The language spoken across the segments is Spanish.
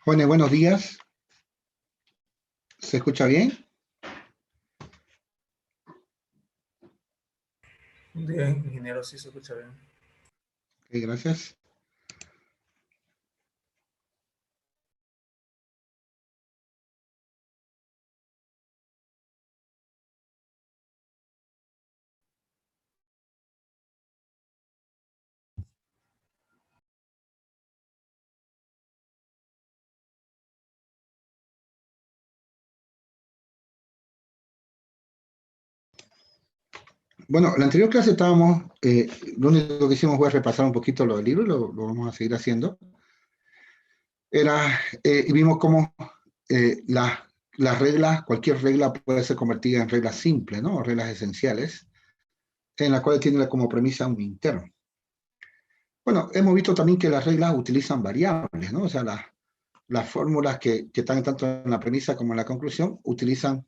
Jóvenes, buenos días. ¿Se escucha bien? Bien, ingeniero, sí se escucha bien. Ok, gracias. Bueno, la anterior clase estábamos, lo único que hicimos fue repasar un poquito lo del libro, lo vamos a seguir haciendo. Y vimos cómo las reglas, cualquier regla puede ser convertida en reglas simples, ¿no? O reglas esenciales, en las cuales tiene como premisa un interno. Bueno, hemos visto también que las reglas utilizan variables, ¿no? O sea, las fórmulas que están tanto en la premisa como en la conclusión utilizan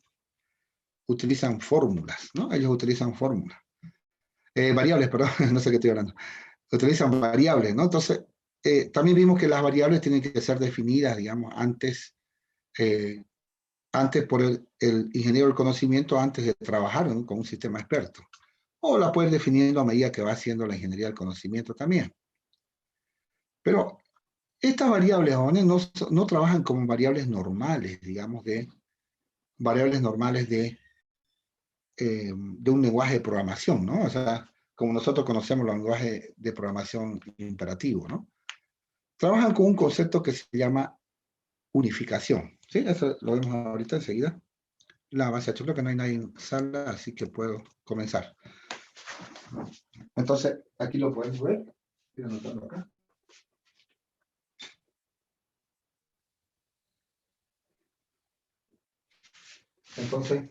fórmulas, ¿no? Ellos utilizan fórmulas. Variables, perdón, no sé qué estoy hablando. Utilizan variables, ¿no? Entonces, también vimos que las variables tienen que ser definidas, digamos, antes por el ingeniero del conocimiento, antes de trabajar, ¿no?, con un sistema experto. O la puedes definiendo a medida que va haciendo la ingeniería del conocimiento también. Pero estas variables, no trabajan como variables normales, digamos, variables normales de un lenguaje de programación, ¿no? O sea, como nosotros conocemos los lenguajes de programación imperativo, ¿no? Trabajan con un concepto que se llama unificación, ¿sí? Eso lo vemos ahorita enseguida. La base, yo creo que no hay nadie en sala, así que puedo comenzar. Entonces, aquí lo podemos ver. Voy a anotarlo acá. Entonces,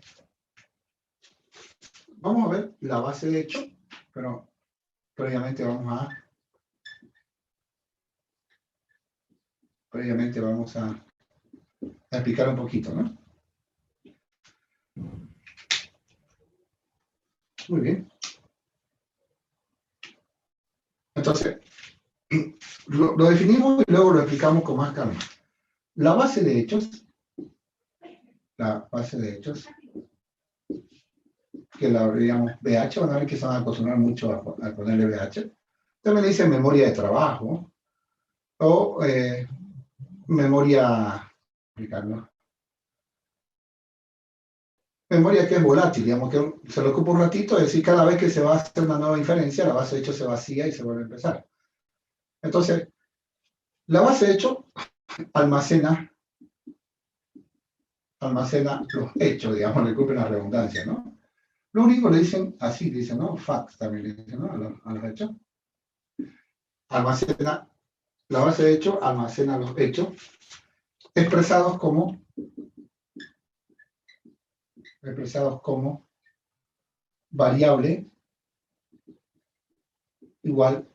vamos a ver la base de hecho, pero previamente vamos a explicar un poquito, ¿no? Muy bien. Entonces, lo definimos y luego lo explicamos con más calma. La base de hechos, que la abreviamos BH, van a ver que se van a acostumbrar mucho a ponerle BH. También dice memoria de trabajo o memoria, explicarlo. Memoria que es volátil, digamos que se lo ocupa un ratito, es decir, cada vez que se va a hacer una nueva inferencia, la base de hechos se vacía y se vuelve a empezar. Entonces, la base de hechos almacena los hechos, digamos, le ocupen la redundancia, ¿no? Lo único le dicen así, dicen, ¿no? Facts también le dicen, ¿no? A los hechos. Almacena, la base de hechos almacena los hechos expresados como variable igual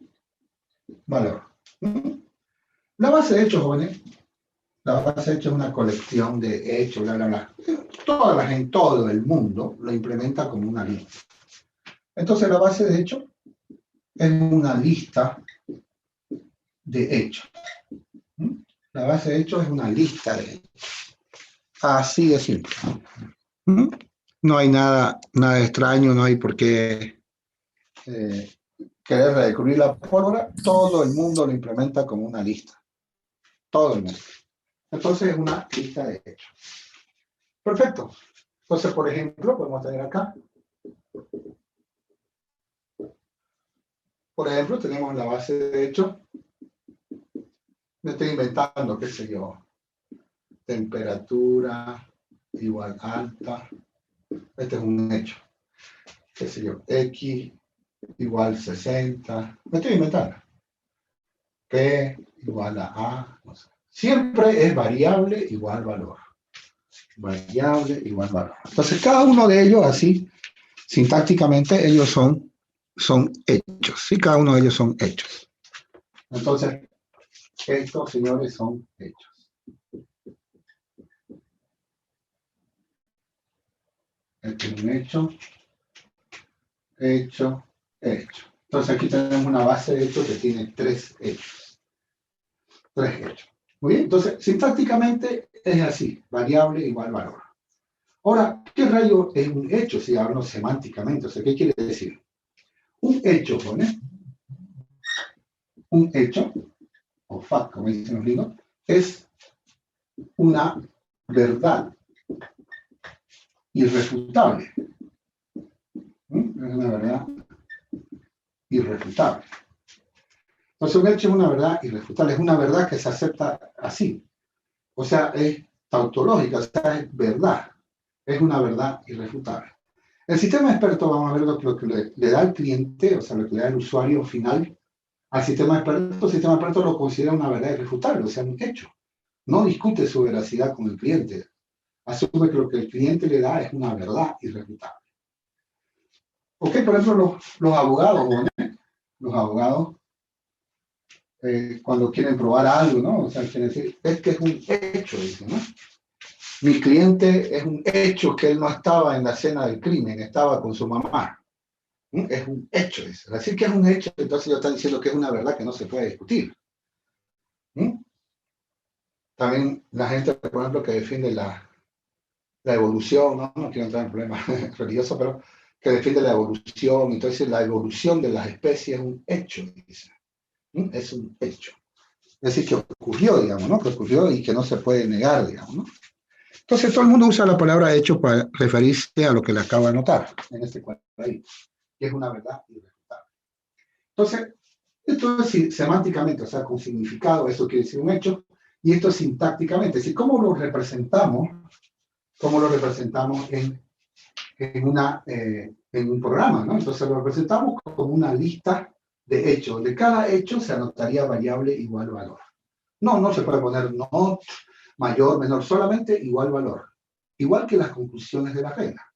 valor. La base de hechos, jóvenes, la base de hechos es una colección de hechos, bla, bla, bla. Toda la gente, todo el mundo lo implementa como una lista. Entonces, la base de hechos es una lista de hechos. La base de hechos es una lista de hechos. Así de simple. No hay nada extraño, no hay por qué querer redescubrir la pólvora. Todo el mundo lo implementa como una lista. Todo el mundo. Entonces es una lista de hechos. Perfecto. Entonces, por ejemplo, podemos tener acá. Por ejemplo, tenemos la base de hechos. Me estoy inventando, qué sé yo. Temperatura igual alta. Este es un hecho. Qué sé yo. X igual 60. Me estoy inventando. P igual a. No sé. Siempre es variable igual valor. Variable igual valor. Entonces, cada uno de ellos, así, sintácticamente, ellos son hechos. Sí, cada uno de ellos son hechos. Entonces, estos, señores, son hechos. Este es un hecho. Hecho. Entonces, aquí tenemos una base de hechos que tiene tres hechos. Muy bien, entonces, sintácticamente es así, variable igual valor. Ahora, ¿qué rayo es un hecho si hablamos semánticamente? O sea, ¿qué quiere decir? Un hecho, ¿pone? Un hecho, o fact, como dicen los gringos, es una verdad irrefutable. Es una verdad irrefutable. Entonces, un hecho es una verdad irrefutable, es una verdad que se acepta así. O sea, es tautológica, o sea, es verdad. Es una verdad irrefutable. El sistema experto, vamos a ver lo que le da al cliente, o sea, lo que le da el usuario final al sistema experto. El sistema experto lo considera una verdad irrefutable, o sea, un hecho. No discute su veracidad con el cliente. Asume que lo que el cliente le da es una verdad irrefutable. Ok, por ejemplo, los abogados, ¿no? Los abogados, cuando quieren probar algo, ¿no? O sea, quieren decir, es que es un hecho, dicen, ¿no? Mi cliente es un hecho que él no estaba en la escena del crimen, estaba con su mamá. Es un hecho, dice. Decir que es un hecho, entonces ellos están diciendo que es una verdad que no se puede discutir. También la gente, por ejemplo, que defiende la evolución, no quiero entrar en problemas religiosos, pero que defiende la evolución, entonces la evolución de las especies es un hecho, dice. Es un hecho. Es decir, que ocurrió, digamos, ¿no? Que ocurrió y que no se puede negar, digamos, ¿no? Entonces todo el mundo usa la palabra hecho para referirse a lo que le acabo de anotar en este cuadradito, que es una verdad irrefutable. Entonces, esto es semánticamente, o sea, con significado, eso quiere decir un hecho, y esto es sintácticamente, es decir, ¿cómo lo representamos en un programa, ¿no? Entonces lo representamos como una lista de hechos, donde cada hecho se anotaría variable igual valor. No se puede poner not, mayor, menor, solamente igual valor. Igual que las conclusiones de la regla.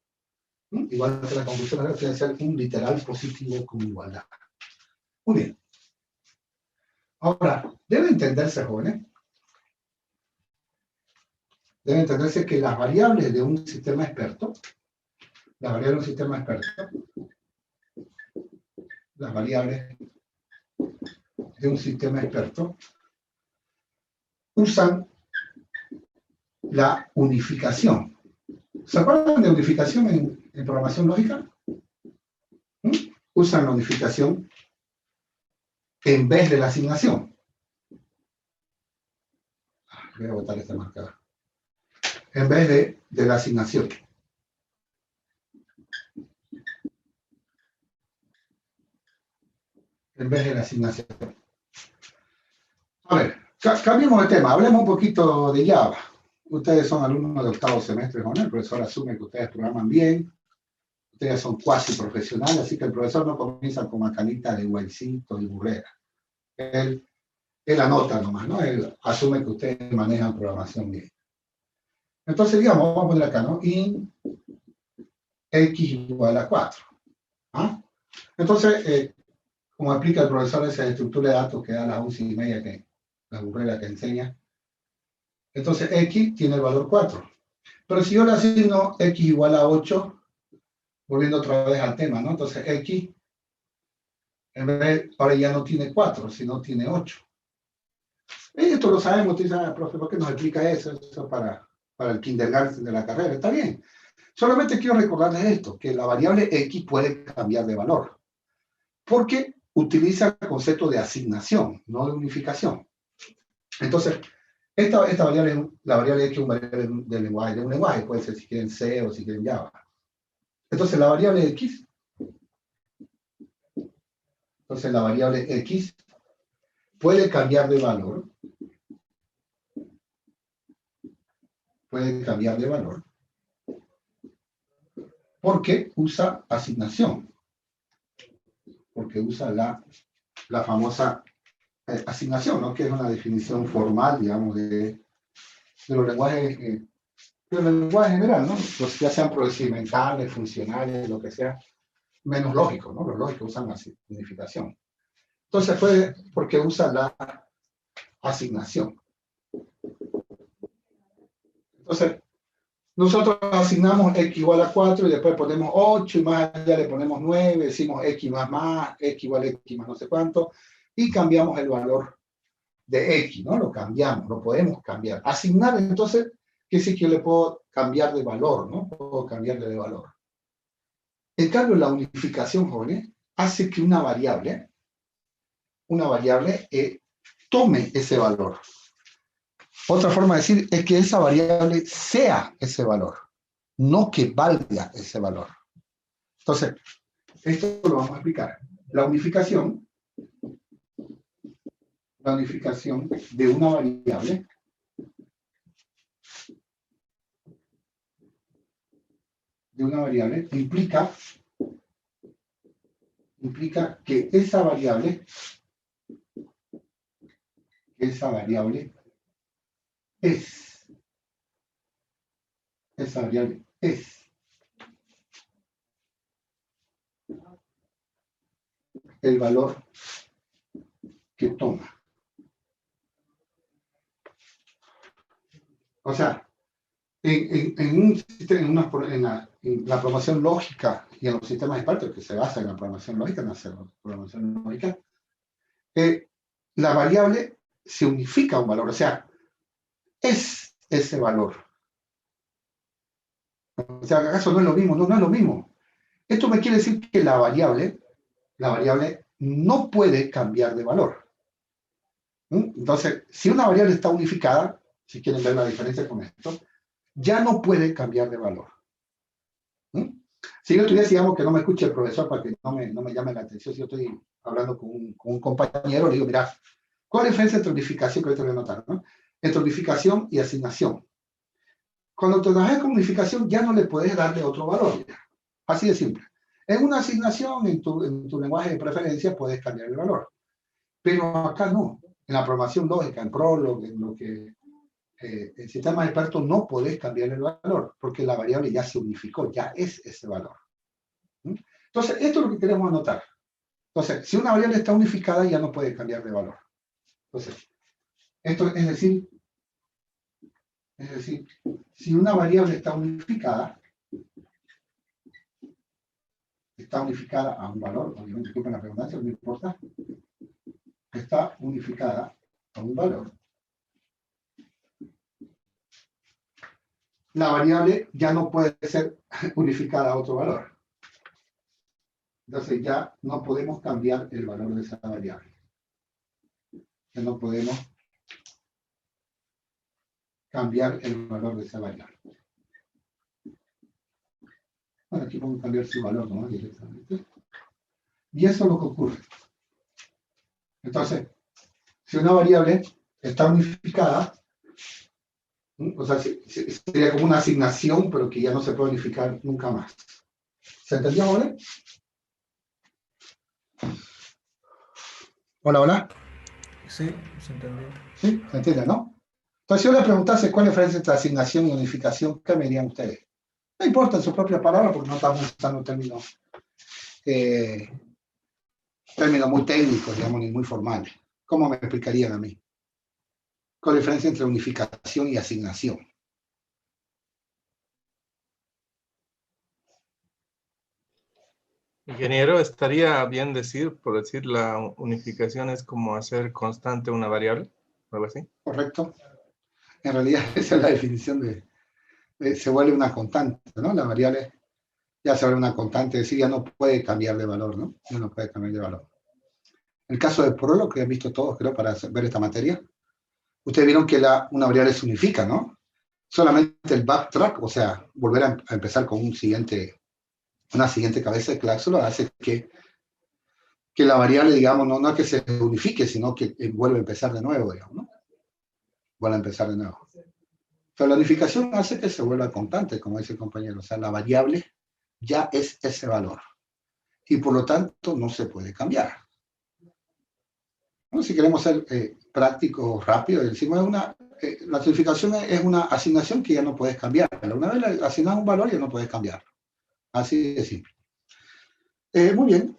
Igual que las conclusiones de la regla tienen que ser un literal positivo con igualdad. Muy bien. Ahora, debe entenderse, jóvenes, debe entenderse que las variables de un sistema experto, las variables de un sistema experto, las variables de un sistema experto usan la unificación. ¿Se acuerdan de unificación en programación lógica? Usan la unificación en vez de la asignación. Voy a botar esta marcador. En vez de la asignación. En vez de la asignación. A ver, cambiemos de tema. Hablemos un poquito de Java. Ustedes son alumnos de octavo semestre, ¿no? El profesor asume que ustedes programan bien. Ustedes son cuasi profesionales, así que el profesor no comienza con macanita de Guaycito y Burrera. Él anota nomás, ¿no? Él asume que ustedes manejan programación bien. Entonces, digamos, vamos a poner acá, ¿no? In x igual a 4. ¿Ah? Entonces, como explica el profesor esa estructura de datos que da a las 11:30, que la burrera que enseña, entonces x tiene el valor 4. Pero si yo le asigno x igual a 8, volviendo otra vez al tema, ¿no? Entonces x, en vez, ahora ya no tiene 4, sino tiene 8. Y esto lo sabemos, usted dice, profe, ¿por qué nos explica eso? Eso para el kindergarten de la carrera. Está bien. Solamente quiero recordarles esto, que la variable x puede cambiar de valor, porque utiliza el concepto de asignación, no de unificación. Entonces, esta variable, la variable x es una variable de un lenguaje, puede ser si quieren C o si quieren Java. Entonces, la variable x, puede cambiar de valor, porque usa asignación, porque usa la famosa asignación, ¿no? Que es una definición formal, digamos, de los lenguajes, de los lenguajes en general, ¿no? Los ya sean procedimentales, funcionales, lo que sea, menos lógicos, ¿no? Los lógicos usan la significación. Entonces fue porque usa la asignación. Entonces, nosotros asignamos x igual a 4 y después ponemos 8 y más allá le ponemos 9, decimos x más, x igual a x más no sé cuánto, y cambiamos el valor de X, ¿no? Lo cambiamos, lo podemos cambiar. Asignar, entonces, ¿qué es que yo le puedo cambiar de valor, ¿no? Puedo cambiarle de valor. En cambio, la unificación, jóvenes, hace que una variable tome ese valor. Otra forma de decir es que esa variable sea ese valor, no que valga ese valor. Entonces, esto lo vamos a explicar. La unificación de una variable implica que esa variable es el valor que toma. O sea, en la programación lógica y en los sistemas expertos que se basa en la programación lógica, la variable se unifica a un valor, o sea, es ese valor. O sea, ¿acaso no es lo mismo? No, no es lo mismo. Esto me quiere decir que la variable no puede cambiar de valor. Entonces, si una variable está unificada, si quieren ver la diferencia con esto, ya no puede cambiar de valor. Si yo estuviera, digamos, que no me escuche el profesor para que no me llame la atención, si yo estoy hablando con un compañero, le digo, mira, ¿cuál es la diferencia entre unificación, que ahorita voy a notar, ¿no? Entre unificación y asignación? Cuando te trabajas con unificación, ya no le puedes darle otro valor. Así de simple. En una asignación, en tu lenguaje de preferencia, puedes cambiar el valor. Pero acá no. En la programación lógica, en Prolog, en lo que el sistema experto, no podés cambiar el valor, porque la variable ya se unificó, ya es ese valor. Entonces, esto es lo que queremos anotar. Entonces, si una variable está unificada, ya no puede cambiar de valor. Entonces, esto es decir, si una variable está unificada a un valor, obviamente, disculpen la redundancia, no importa, está unificada a un valor, la variable ya no puede ser unificada a otro valor. Entonces ya no podemos cambiar el valor de esa variable. Ya no podemos cambiar el valor de esa variable. Bueno, aquí podemos cambiar su valor, ¿no? Directamente. Y eso es lo que ocurre. Entonces, si una variable está unificada, o sea, sería como una asignación, pero que ya no se puede unificar nunca más. ¿Se entendió, Ole? Hola, hola. Sí, se entendió. ¿Sí? ¿Se entiende, no? Entonces, si yo le preguntase cuál es la diferencia entre asignación y unificación, ¿qué me dirían ustedes? No importa en su propia palabra, porque no estamos usando términos muy técnicos, digamos, ni muy formales. ¿Cómo me explicarían a mí? ¿Cuál es la diferencia entre unificación y asignación? Ingeniero, estaría bien decir, por decir, la unificación es como hacer constante una variable, algo así. Correcto. En realidad, esa es la definición se vuelve una constante, ¿no? La variable ya se vuelve una constante, es decir, ya no puede cambiar de valor, ¿no? Ya no puede cambiar de valor. En el caso de Prolog, que han visto todos, creo, para ver esta materia, ustedes vieron que una variable se unifica, ¿no? Solamente el backtrack, o sea, volver a empezar con una siguiente cabeza de cláusula, hace que la variable, digamos, no es que se unifique, sino que vuelve a empezar de nuevo, digamos, ¿no? Vuelve a empezar de nuevo. Pero la unificación hace que se vuelva constante, como dice el compañero. O sea, la variable ya es ese valor. Y por lo tanto, no se puede cambiar. Bueno, si queremos ser prácticos, rápidos, decimos la unificación es una asignación que ya no puedes cambiar. Una vez le asignas un valor, ya no puedes cambiar. Así de simple. Muy bien.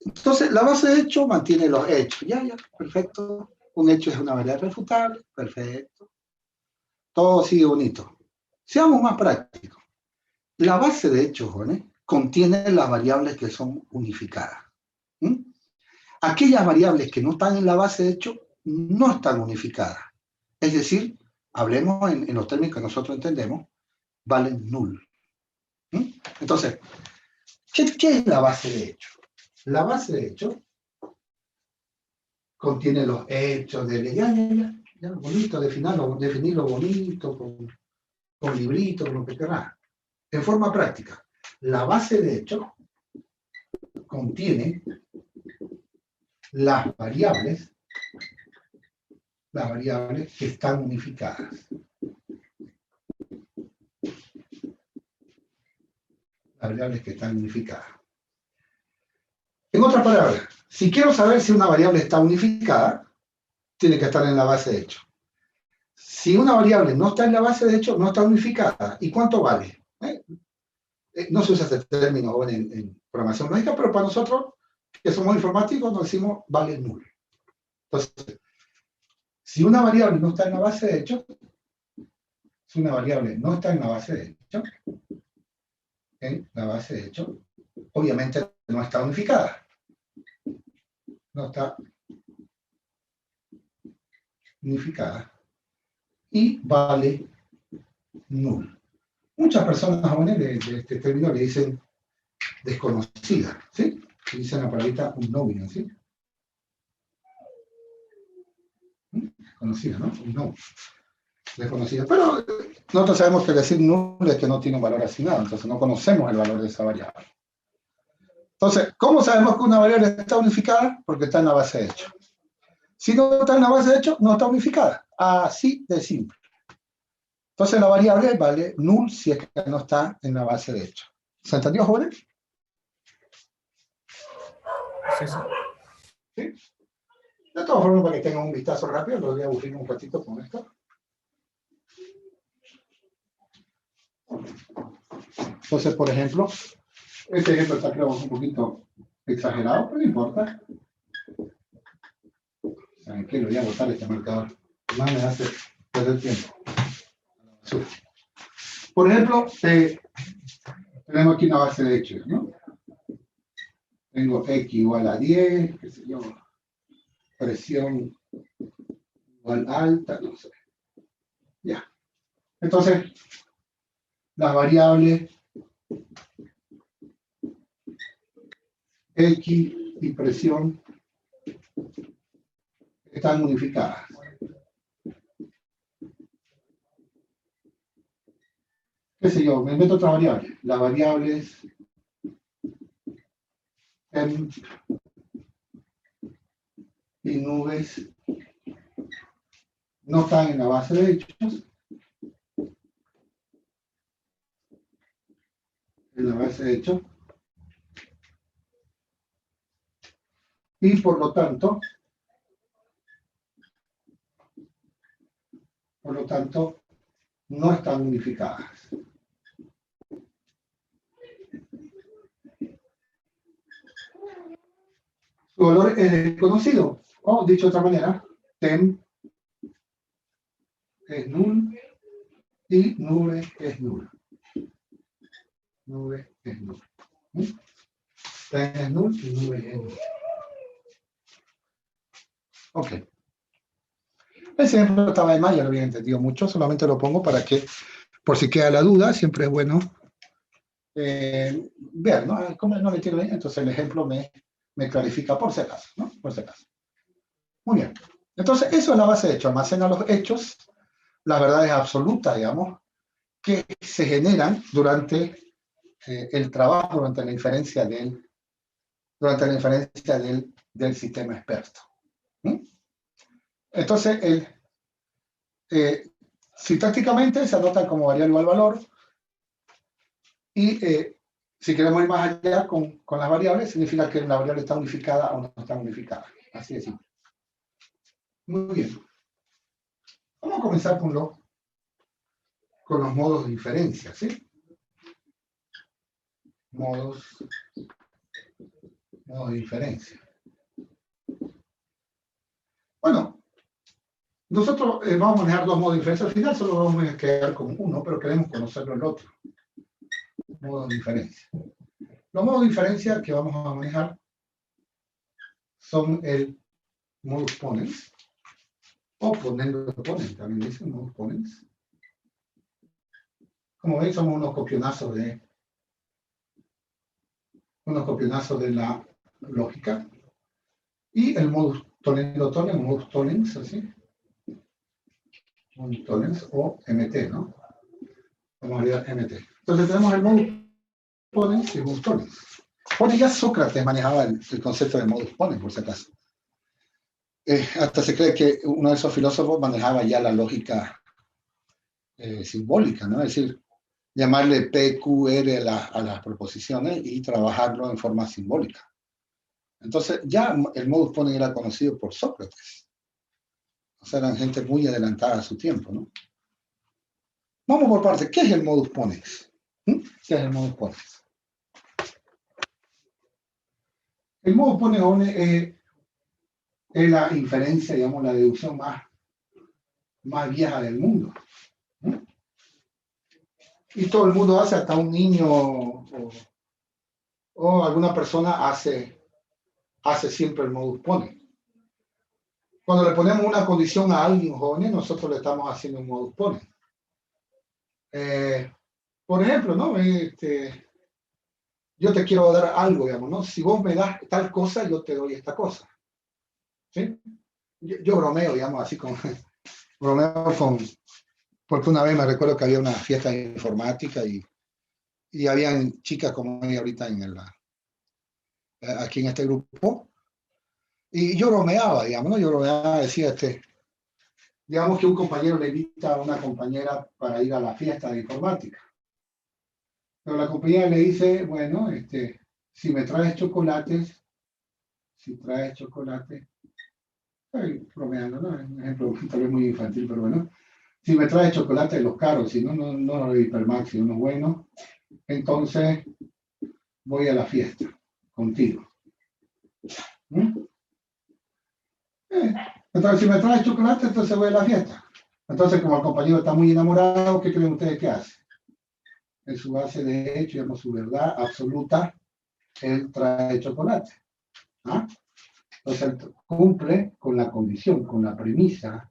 Entonces, la base de hecho mantiene los hechos. Ya, perfecto. Un hecho es una variable refutable. Perfecto. Todo sigue bonito. Seamos más prácticos. La base de hechos, jóvenes, contiene las variables que son unificadas. Aquellas variables que no están en la base de hechos no están unificadas. Es decir, hablemos en los términos que nosotros entendemos, valen null. Entonces, ¿qué es la base de hecho? La base de hecho contiene los hechos de ya, bonito, definirlo bonito, con librito, con lo que querrás. En forma práctica, la base de hecho contiene las variables que están unificadas. Las variables que están unificadas. En otras palabras, si quiero saber si una variable está unificada, tiene que estar en la base de hecho. Si una variable no está en la base de hecho, no está unificada. ¿Y cuánto vale? No se usa este término en programación lógica, pero para nosotros, que somos informáticos, nos decimos vale nulo. Entonces, si una variable no está en la base de hecho, obviamente no está unificada. No está unificada. Y vale null. Muchas personas jóvenes de este término le dicen desconocida, ¿sí? Le dicen la palabrita unknown, ¿sí? Desconocida, ¿no? Unknown. Desconocida. Pero nosotros sabemos que decir null es que no tiene un valor asignado, entonces no conocemos el valor de esa variable. Entonces, ¿cómo sabemos que una variable está unificada? Porque está en la base de hecho. Si no está en la base de hecho, no está unificada. Así de simple. Entonces la variable vale null si es que no está en la base de hecho. ¿Se entendió, jóvenes? Sí, sí. ¿Sí? De todas formas, para que tengan un vistazo rápido, lo voy a aburrir un ratito con esto. Entonces, por ejemplo, este ejemplo está creo un poquito exagerado, pero no importa. ¿Saben qué? Lo voy a botar este marcador. Más me hace perder tiempo. Por ejemplo, tenemos aquí una base de hechos, ¿no? Tengo x igual a 10, qué sé yo, presión igual alta, no sé. Ya. Entonces, las variables x y presión están unificadas. ¿Qué sé yo? Me meto otra variable. Las variables temp y nubes no están en la base de hechos. En la base de hechos. Y por lo tanto, no están unificadas. Su valor es desconocido. O, dicho de otra manera, temp es null y nube es null. Nube es null. Temp es null y nube es null. Ok. Ese ejemplo estaba de más, ya lo había entendido mucho, solamente lo pongo para que, por si queda la duda, siempre es bueno ver, ¿no? Como no le quiero bien, entonces el ejemplo me clarifica por si acaso, ¿no? Por si acaso. Muy bien. Entonces, eso es la base de hechos. Almacena los hechos, las verdades absolutas, digamos, que se generan durante el trabajo, durante la inferencia del sistema experto. Entonces, sintácticamente se anotan como variable al valor y si queremos ir más allá con las variables, significa que la variable está unificada o no está unificada. Así de simple. Muy bien. Vamos a comenzar con los modos de diferencia, ¿sí? Modos de diferencia. Bueno, nosotros vamos a manejar dos modos de diferencia. Al final solo vamos a quedar con uno, pero queremos conocerlo el otro. Modos de diferencia. Los modos de diferencia que vamos a manejar son el modus ponens, O ponendo ponen, también dicen modus ponens. Como ven, somos unos copionazos de la lógica. Y el modus tonendo tonen, modus tonens, así. Modus tonens o MT, ¿no? Vamos a ver MT. Entonces tenemos el modus ponens y el modus tonens. Bueno, ya Sócrates manejaba el concepto de modus ponens, por si acaso. Hasta se cree que uno de esos filósofos manejaba ya la lógica simbólica, ¿no? Es decir, llamarle P, Q, R a las proposiciones y trabajarlo en forma simbólica. Entonces, ya el modus ponens era conocido por Sócrates. O sea, eran gente muy adelantada a su tiempo, ¿no? Vamos por partes. ¿Qué es el modus ponens? ¿Qué es el modus ponens? El modus ponens es la inferencia, digamos, la deducción más vieja del mundo. Y todo el mundo hace, hasta un niño o alguna persona hace siempre el modus ponens. Cuando le ponemos una condición a alguien joven, nosotros le estamos haciendo un modus ponens. Por ejemplo, ¿no? Yo te quiero dar algo, digamos, ¿no? Si vos me das tal cosa, yo te doy esta cosa. ¿Sí? Yo bromeo, digamos, así porque una vez me recuerdo que había una fiesta de informática y habían chicas como ella ahorita aquí en este grupo, y yo bromeaba, digamos, ¿no? Yo bromeaba, decía, digamos que un compañero le invita a una compañera para ir a la fiesta de informática. Pero la compañera le dice, bueno, si me traes chocolates, estoy bromeando, ¿no? Es un ejemplo tal vez muy infantil, pero bueno. Si me traes chocolate de los caros, si no, no de Hipermax, sino unos buenos, entonces voy a la fiesta contigo. Entonces, si me traes chocolate, entonces voy a la fiesta. Entonces, como el compañero está muy enamorado, ¿qué creen ustedes que hace? En su base de hecho, digamos, su verdad absoluta, él trae chocolate. ¿Ah? Entonces, cumple con la condición, con la premisa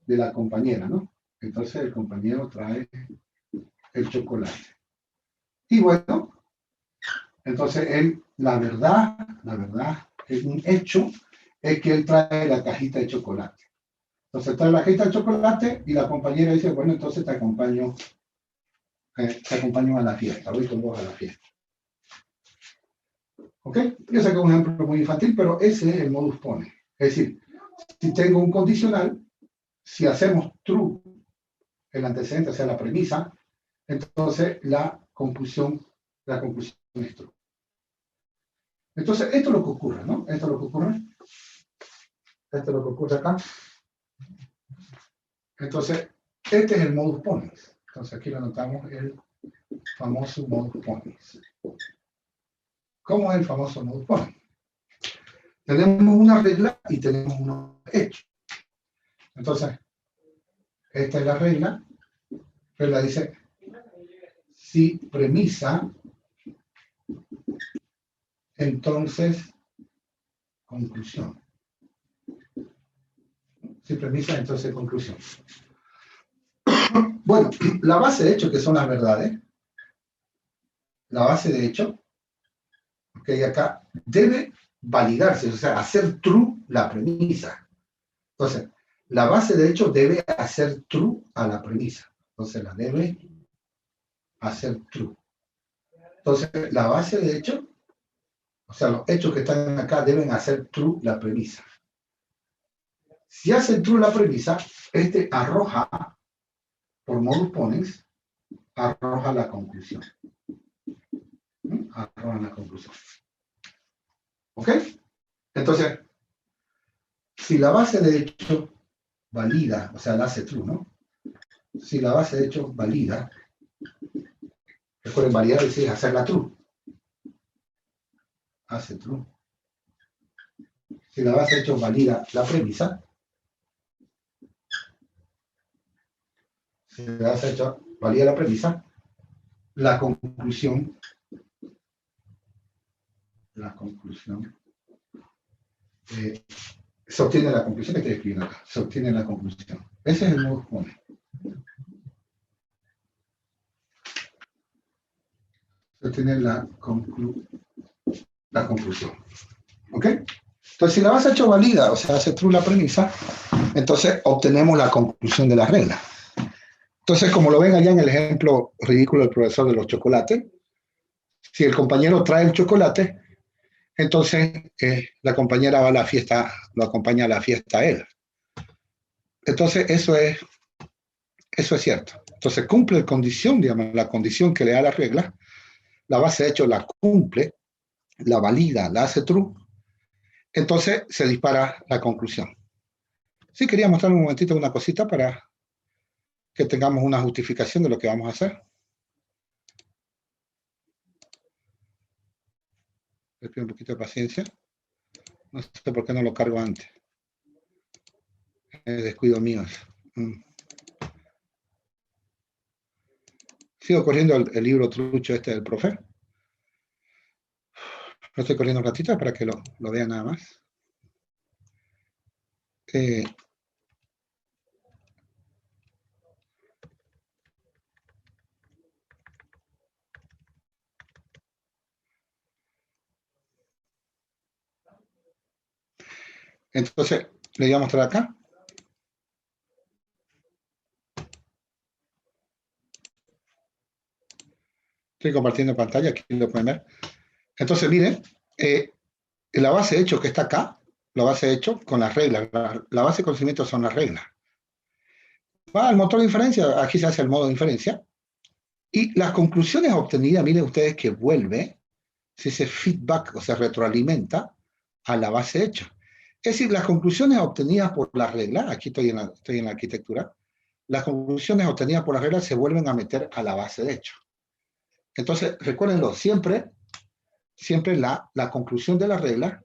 de la compañera, ¿no? Entonces, el compañero trae el chocolate. Y bueno, entonces la verdad, es un hecho, es que él trae la cajita de chocolate. Entonces trae la cajita de chocolate y la compañera dice, bueno, entonces te acompaño a la fiesta, voy con vos a la fiesta. ¿Ok? Yo sé que es un ejemplo muy infantil, pero ese es el modus ponens. Es decir, si tengo un condicional, si hacemos true el antecedente, o sea, la premisa, entonces la conclusión es true. Entonces, esto es lo que ocurre, ¿no? Esto es lo que ocurre acá. Entonces, este es el modus ponens. Entonces, aquí lo anotamos, el famoso modus ponens. ¿Cómo es el famoso modus ponens? Tenemos una regla y tenemos unos hechos. Entonces, esta es la regla. Regla dice, si premisa, entonces conclusión. Si premisa, entonces conclusión. Bueno, la base de hecho, que son las verdades, la base de hecho, que acá debe validarse, o sea, hacer true la premisa. Entonces, la base de hecho debe hacer true a la premisa. Entonces, la debe hacer true. Entonces, la base de hecho, o sea, los hechos que están acá deben hacer true la premisa. Si hacen true la premisa, arroja, por modus ponens, arroja la conclusión. Arroja la conclusión. ¿Ok? Entonces, si la base de hecho valida, o sea, la hace true, ¿no? Si la base de hecho valida, recuerden, validar es hacerla true. Hace true. Si la base de hecho valida la premisa, si la base de hecho valida la premisa, la conclusión se obtiene la conclusión que estoy escribiendo acá. Se obtiene la conclusión. Ese es el modus ponens. Se obtiene la conclusión. ¿Ok? Entonces, si la base de hecho valida, o sea, hace true la premisa, entonces obtenemos la conclusión de la regla. Entonces, como lo ven allá en el ejemplo ridículo del profesor de los chocolates, si el compañero trae el chocolate, entonces la compañera va a la fiesta, lo acompaña a la fiesta a él. Entonces, eso es cierto. Entonces, cumple la condición, digamos, la condición que le da la regla, la base de hecho la cumple, la valida, la hace true, entonces se dispara la conclusión. Sí, quería mostrar un momentito una cosita para que tengamos una justificación de lo que vamos a hacer. Les pido un poquito de paciencia. No sé por qué no lo cargo antes. Es descuido mío. Sigo corriendo el libro trucho este del profe. Lo estoy corriendo un ratito para que lo vean nada más. Entonces, le voy a mostrar acá. Estoy compartiendo pantalla, aquí lo pueden ver. Entonces, miren, la base de hecho que está acá, la base de hecho con las reglas. La base de conocimiento son las reglas. Va al motor de inferencia, aquí se hace el modo de inferencia. Y las conclusiones obtenidas, miren ustedes que vuelve, si ese feedback o se retroalimenta a la base de hecho. Es decir, las conclusiones obtenidas por la regla, aquí estoy en la arquitectura, las conclusiones obtenidas por la regla se vuelven a meter a la base de hecho. Entonces, recuérdenlo, siempre la conclusión de la regla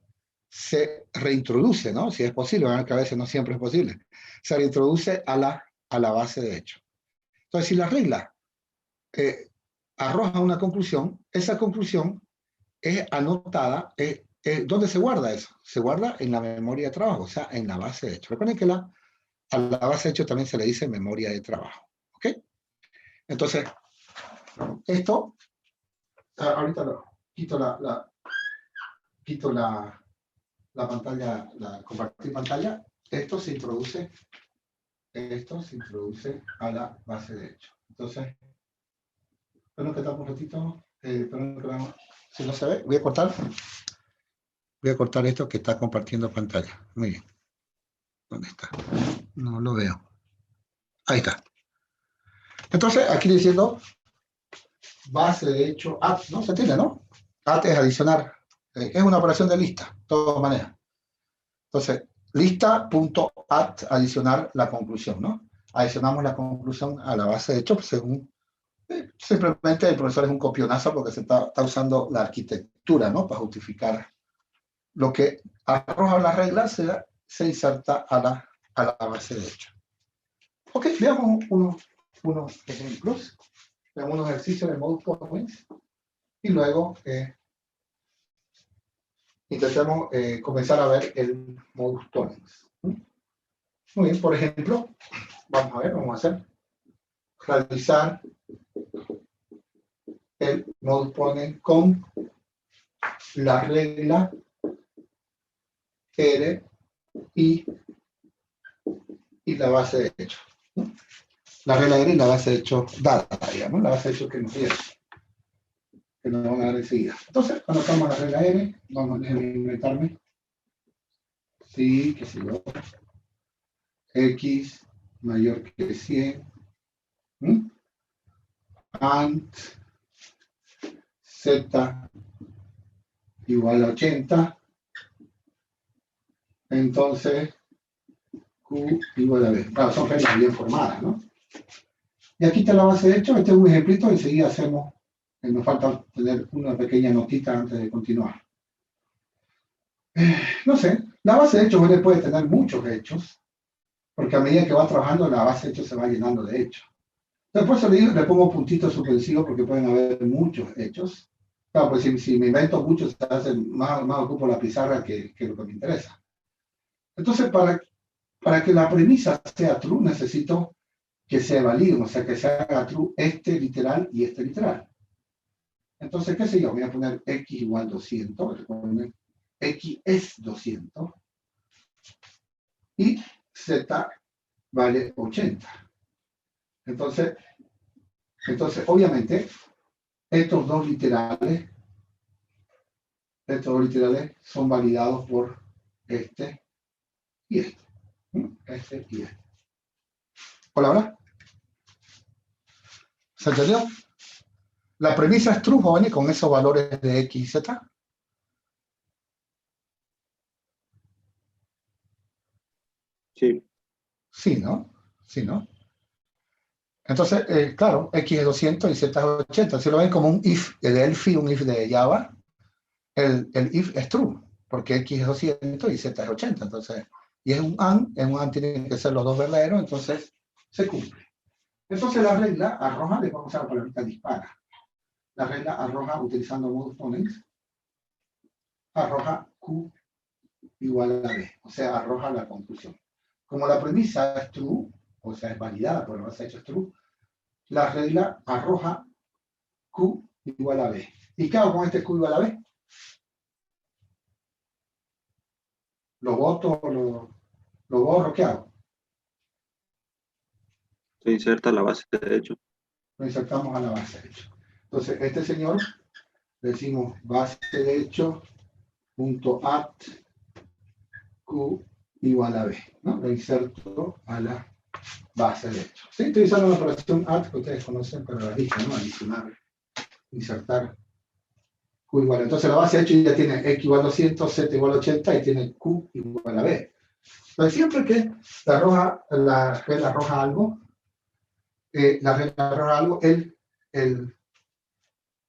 se reintroduce, ¿no? Si es posible, que a veces no siempre es posible. Se reintroduce a la base de hecho. Entonces, si la regla arroja una conclusión, esa conclusión es anotada. ¿Dónde se guarda eso? Se guarda en la memoria de trabajo, o sea, en la base de hecho. Recuerden que a la base de hecho también se le dice memoria de trabajo. ¿Ok? Entonces, esto, ahorita quito la pantalla, compartir pantalla. Esto se introduce a la base de hecho. Entonces, espero que estamos un ratito. Si no se ve, voy a cortar esto que está compartiendo pantalla. Muy bien. ¿Dónde está? No lo veo. Ahí está. Entonces, aquí diciendo base de hecho add, ¿no? ¿Se entiende, no? Add es adicionar. Es una operación de lista, de todas maneras. Entonces, lista.add, adicionar la conclusión, ¿no? Adicionamos la conclusión a la base de hecho, pues, según simplemente el profesor es un copionazo porque se está usando la arquitectura, ¿no? Para justificar lo que arroja la regla se inserta a la base de hecho. Ok, veamos unos ejemplos, veamos unos ejercicios de modus ponens y luego intentemos comenzar a ver el modus ponens. Muy bien, por ejemplo, vamos a realizar el modus ponens con la regla R y la base de hecho. La regla R y la base de hecho dada, digamos, la base de hecho que nos dieron, que nos van a dar enseguida. Entonces, anotamos la regla R, vamos a inventarme. Sí, qué sé yo. X mayor que 100. And Z igual a 80. Entonces, Q igual a B. Claro, son reglas bien formadas, ¿no? Y aquí está la base de hecho. Este es un ejemplito. Enseguida hacemos. Nos falta tener una pequeña notita antes de continuar. No sé. La base de hechos puede tener muchos hechos. Porque a medida que va trabajando, la base de hechos se va llenando de hechos. Después le pongo puntitos suspensivos porque pueden haber muchos hechos. Claro, pues si me invento muchos, más ocupo la pizarra que lo que me interesa. Entonces, para que la premisa sea true, necesito que se valide, o sea, que se haga true este literal y este literal. Entonces, ¿qué sé yo? Voy a poner x igual 200, recuerden, x es 200, y z vale 80. Entonces, obviamente, estos dos literales son validados por este y este. Este y este. ¿Hola, hola? ¿Se entendió? La premisa es true, jóvenes, con esos valores de x y z. Sí. Sí, ¿no? Sí, ¿no? Entonces, claro, x es 200 y z es 80. Si lo ven como un if de Delphi, un if de Java, el if es true, porque x es 200 y z es 80. Entonces, y es un AND, en un AND tienen que ser los dos verdaderos, entonces se cumple. Entonces la regla arroja, le vamos a usar la palabra dispara. La regla arroja, utilizando modus ponens, arroja Q igual a B, o sea, arroja la conclusión. Como la premisa es true, o sea, es validada por la base de hecho es true, la regla arroja Q igual a B. ¿Y qué hago con este Q igual a B? ¿Lo voto? ¿Lo borro? ¿Qué hago? Se inserta la base de hecho. Lo insertamos a la base de hecho. Entonces, este señor, decimos base de hecho punto add Q igual a B, ¿no? Lo inserto a la base de hecho. ¿Sí? Estoy usando una operación add que ustedes conocen, pero la lista, ¿no? Adicionar, insertar Q igual a. Entonces la base de hecho ya tiene x igual a 200, z igual a 80 y tiene Q igual a B. Entonces siempre que la regla arroja algo,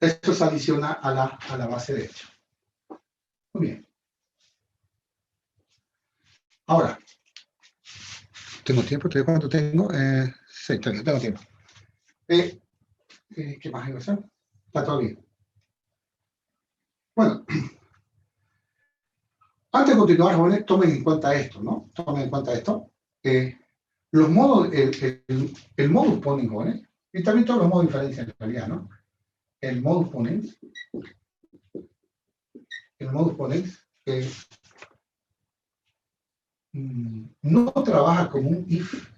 esto se adiciona a la base de hecho. Muy bien. Ahora, ¿tengo tiempo? ¿Cuánto tengo? Sí, tengo tiempo. ¿Qué más hay que hacer? Está todo bien. Bueno, antes de continuar, jóvenes, tomen en cuenta esto, ¿no? Tomen en cuenta esto. Los modos, el modus ponens, jóvenes, y también todos los modos diferencian en realidad, ¿no? El modus ponens no trabaja como un if,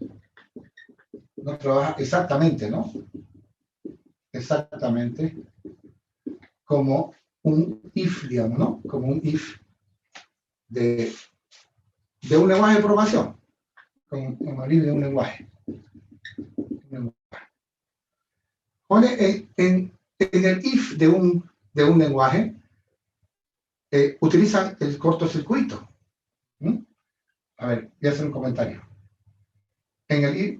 no trabaja exactamente, ¿no? Exactamente como un if, digamos, ¿no? Como un if de un lenguaje de programación, como el if de un lenguaje. En el if de un lenguaje, utilizan el cortocircuito. A ver, voy a hacer un comentario. En el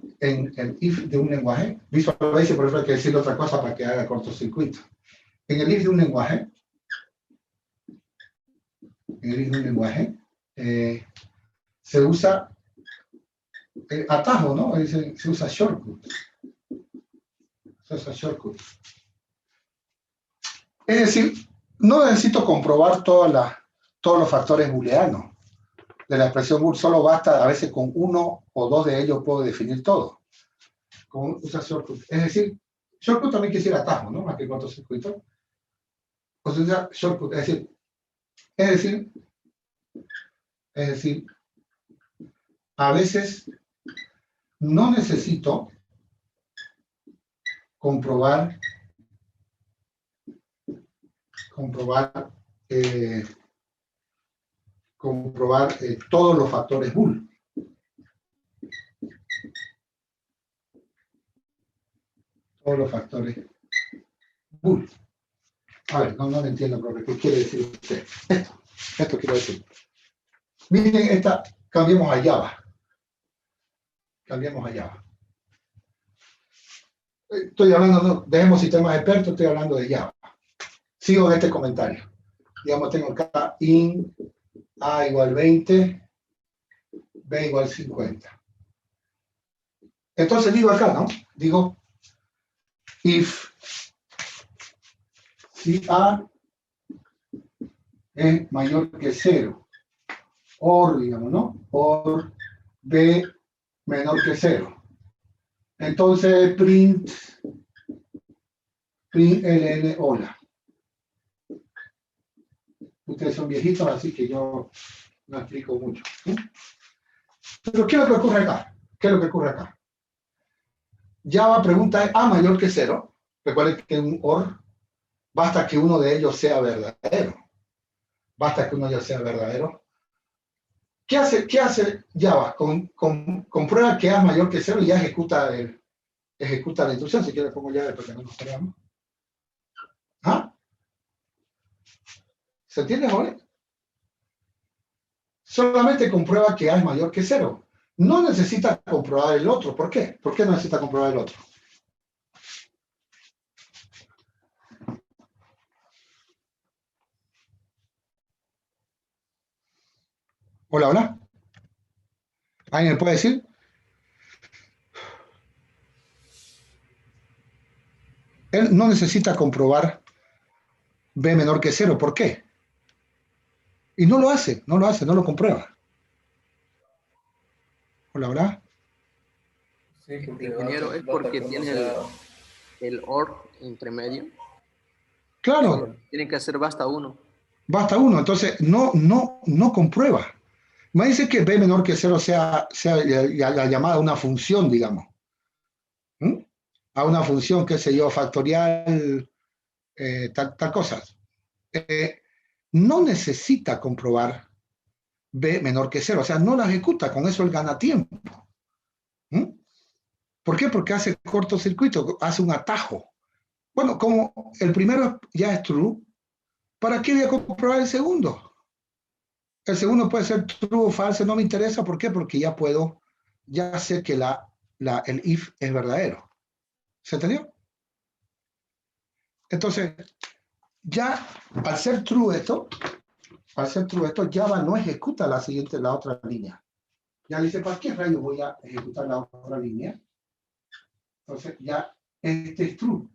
if de un lenguaje, Visual Basic, por ejemplo, hay que decir otra cosa para que haga cortocircuito. En el if de un lenguaje, se usa atajo, ¿no? Se usa shortcut. Es decir, no necesito comprobar todos los factores booleanos de la expresión bool, solo basta a veces con uno o dos de ellos puedo definir todo. Usa shortcut. Es decir, shortcut también quiere decir atajo, ¿no? Más que cortocircuito. O sea, shortcut, es decir, a veces no necesito comprobar todos los factores bool. Todos los factores bool. A ver, no lo entiendo, pero ¿qué quiere decir usted? Esto quiero decir. Miren, cambiemos a Java. Estoy hablando, no, dejemos sistemas expertos, estoy hablando de Java. Sigo en este comentario. Digamos, tengo acá int a igual 20, b igual 50. Entonces digo acá, ¿no? Digo, if si a es mayor que 0 OR, digamos, ¿no? OR B menor que 0. Entonces, print ln hola. Ustedes son viejitos, así que yo no explico mucho. ¿Sí? Pero, ¿qué es lo que ocurre acá? ¿Qué es lo que ocurre acá? Java pregunta A mayor que 0. Recuerden que un OR basta que uno de ellos sea verdadero. Basta que uno de ellos sea verdadero. ¿Qué hace Java? Comprueba que A es mayor que 0 y ya ejecuta la instrucción. Si quiere pongo ya después que no nos peleamos. ¿Ah? ¿Se entiende, joven? Solamente comprueba que A es mayor que 0. No necesita comprobar el otro. ¿Por qué? ¿Por qué no necesita comprobar el otro? Hola, hola. ¿Alguien me puede decir? Él no necesita comprobar B menor que 0. ¿Por qué? Y no lo hace, no lo comprueba. Hola, hola. Sí, porque Ingeniero, es basta porque que uno tiene sea... el OR entre medio. Claro, Tiene que hacer basta uno. basta uno. Entonces, no comprueba. Me dice que B menor que 0 sea la llamada a una función, digamos. ¿Mm? A una función, qué sé yo, factorial, tal cosa. No necesita comprobar B menor que 0, o sea, no la ejecuta, con eso él gana tiempo. ¿Mm? ¿Por qué? Porque hace cortocircuito, hace un atajo. Bueno, como el primero ya es true, ¿para qué voy a comprobar el segundo? El segundo puede ser true o falso, no me interesa. ¿Por qué? Porque ya sé que el if es verdadero. ¿Se entendió? Entonces, ya al ser true esto, Java no ejecuta la otra línea. Ya dice, ¿para qué rayos voy a ejecutar la otra línea? Entonces, ya este es true.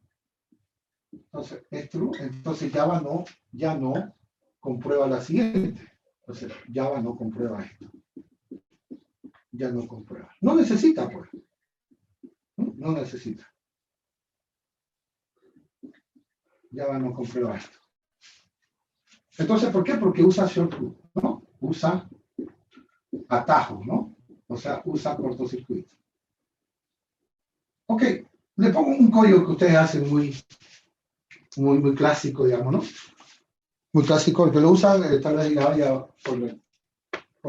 Entonces, es true. Entonces, ya no comprueba la siguiente. Entonces, Java no comprueba esto. Ya no comprueba. No necesita, pues. No necesita. Java no comprueba esto. Entonces, ¿por qué? Porque usa shortcut, ¿no? Usa atajos, ¿no? O sea, usa cortocircuito. Ok, le pongo un código que ustedes hacen muy clásico, digamos, ¿no? Muy clásico, el que lo usan, tal vez ya por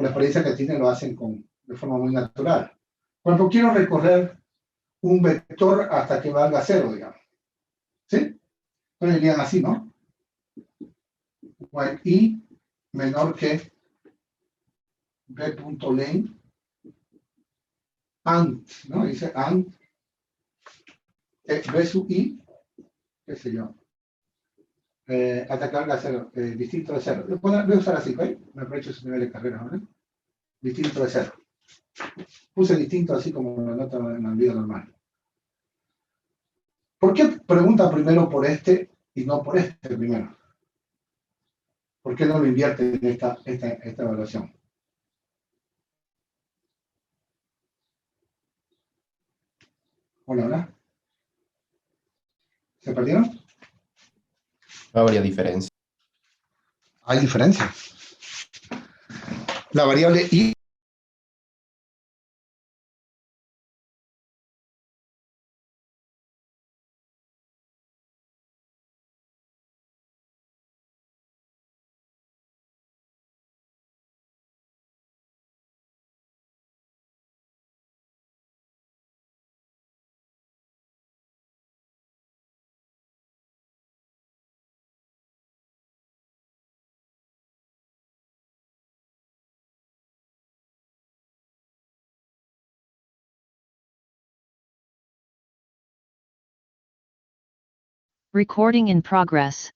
la experiencia que tienen, lo hacen de forma muy natural. Cuando quiero recorrer un vector hasta que valga 0, digamos. ¿Sí? Entonces dirían así, ¿no? While i menor que b.length and, ¿no? Dice and b sub i, qué sé yo, hasta que valga 0, distinto de 0. Voy a usar así, ¿ok? Me aprovecho ese nivel de carrera, ¿vale? Distinto de 0. Puse distinto así como lo noto en el video normal. ¿Por qué pregunta primero por este y no por este primero? ¿Por qué no lo invierte en esta evaluación? Hola, hola. ¿Se perdieron? No habría diferencia. Hay diferencia. La variable i Recording in progress.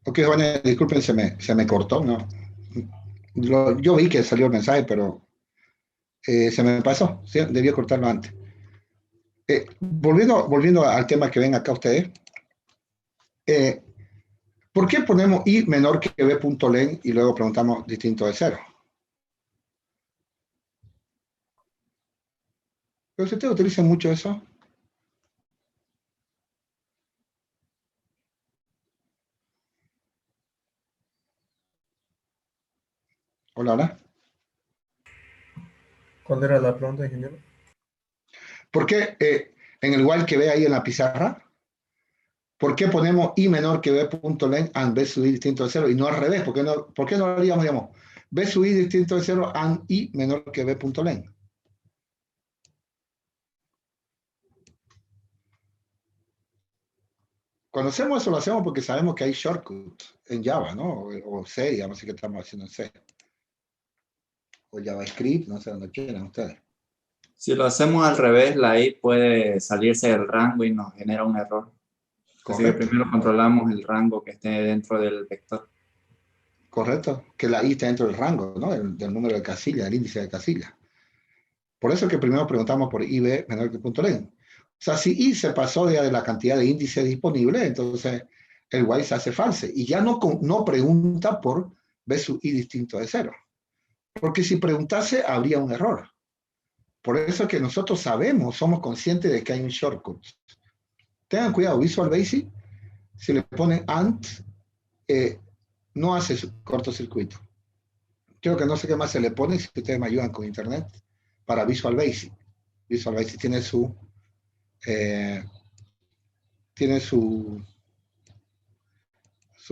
Ok, jóvenes, disculpen, se me cortó, ¿no? Yo vi que salió el mensaje, pero se me pasó, ¿sí? Debía cortarlo antes. Volviendo al tema que ven acá ustedes, ¿por qué ponemos i menor que b.len y luego preguntamos distinto de 0? ¿Pero si ustedes utilizan mucho eso? Hola, hola. ¿Cuál era la pregunta, ingeniero? ¿Por qué en el while que ve ahí en la pizarra, por qué ponemos i menor que b.len and b sub i distinto de 0 y no al revés? ¿Por qué no lo haríamos, digamos, b sub i distinto de 0 and i menor que b.len? Cuando hacemos eso, lo hacemos porque sabemos que hay shortcuts en Java, ¿no? O C, digamos, que estamos haciendo en C. O JavaScript, no sé dónde quieran ustedes. Si lo hacemos al revés, la i puede salirse del rango y nos genera un error. Así que primero controlamos el rango que esté dentro del vector. Correcto, que la i está dentro del rango, ¿no? Del número de casilla, del índice de casilla. Por eso es que primero preguntamos por ib menor que .len. O sea, si i se pasó ya de la cantidad de índices disponibles, entonces el while se hace false. Y ya no pregunta por b sub i distinto de 0. Porque si preguntase, habría un error. Por eso es que nosotros sabemos, somos conscientes de que hay un shortcut. Tengan cuidado, Visual Basic, si le ponen AND, no hace cortocircuito. Creo que no sé qué más se le pone, si ustedes me ayudan con internet, para Visual Basic. Visual Basic tiene su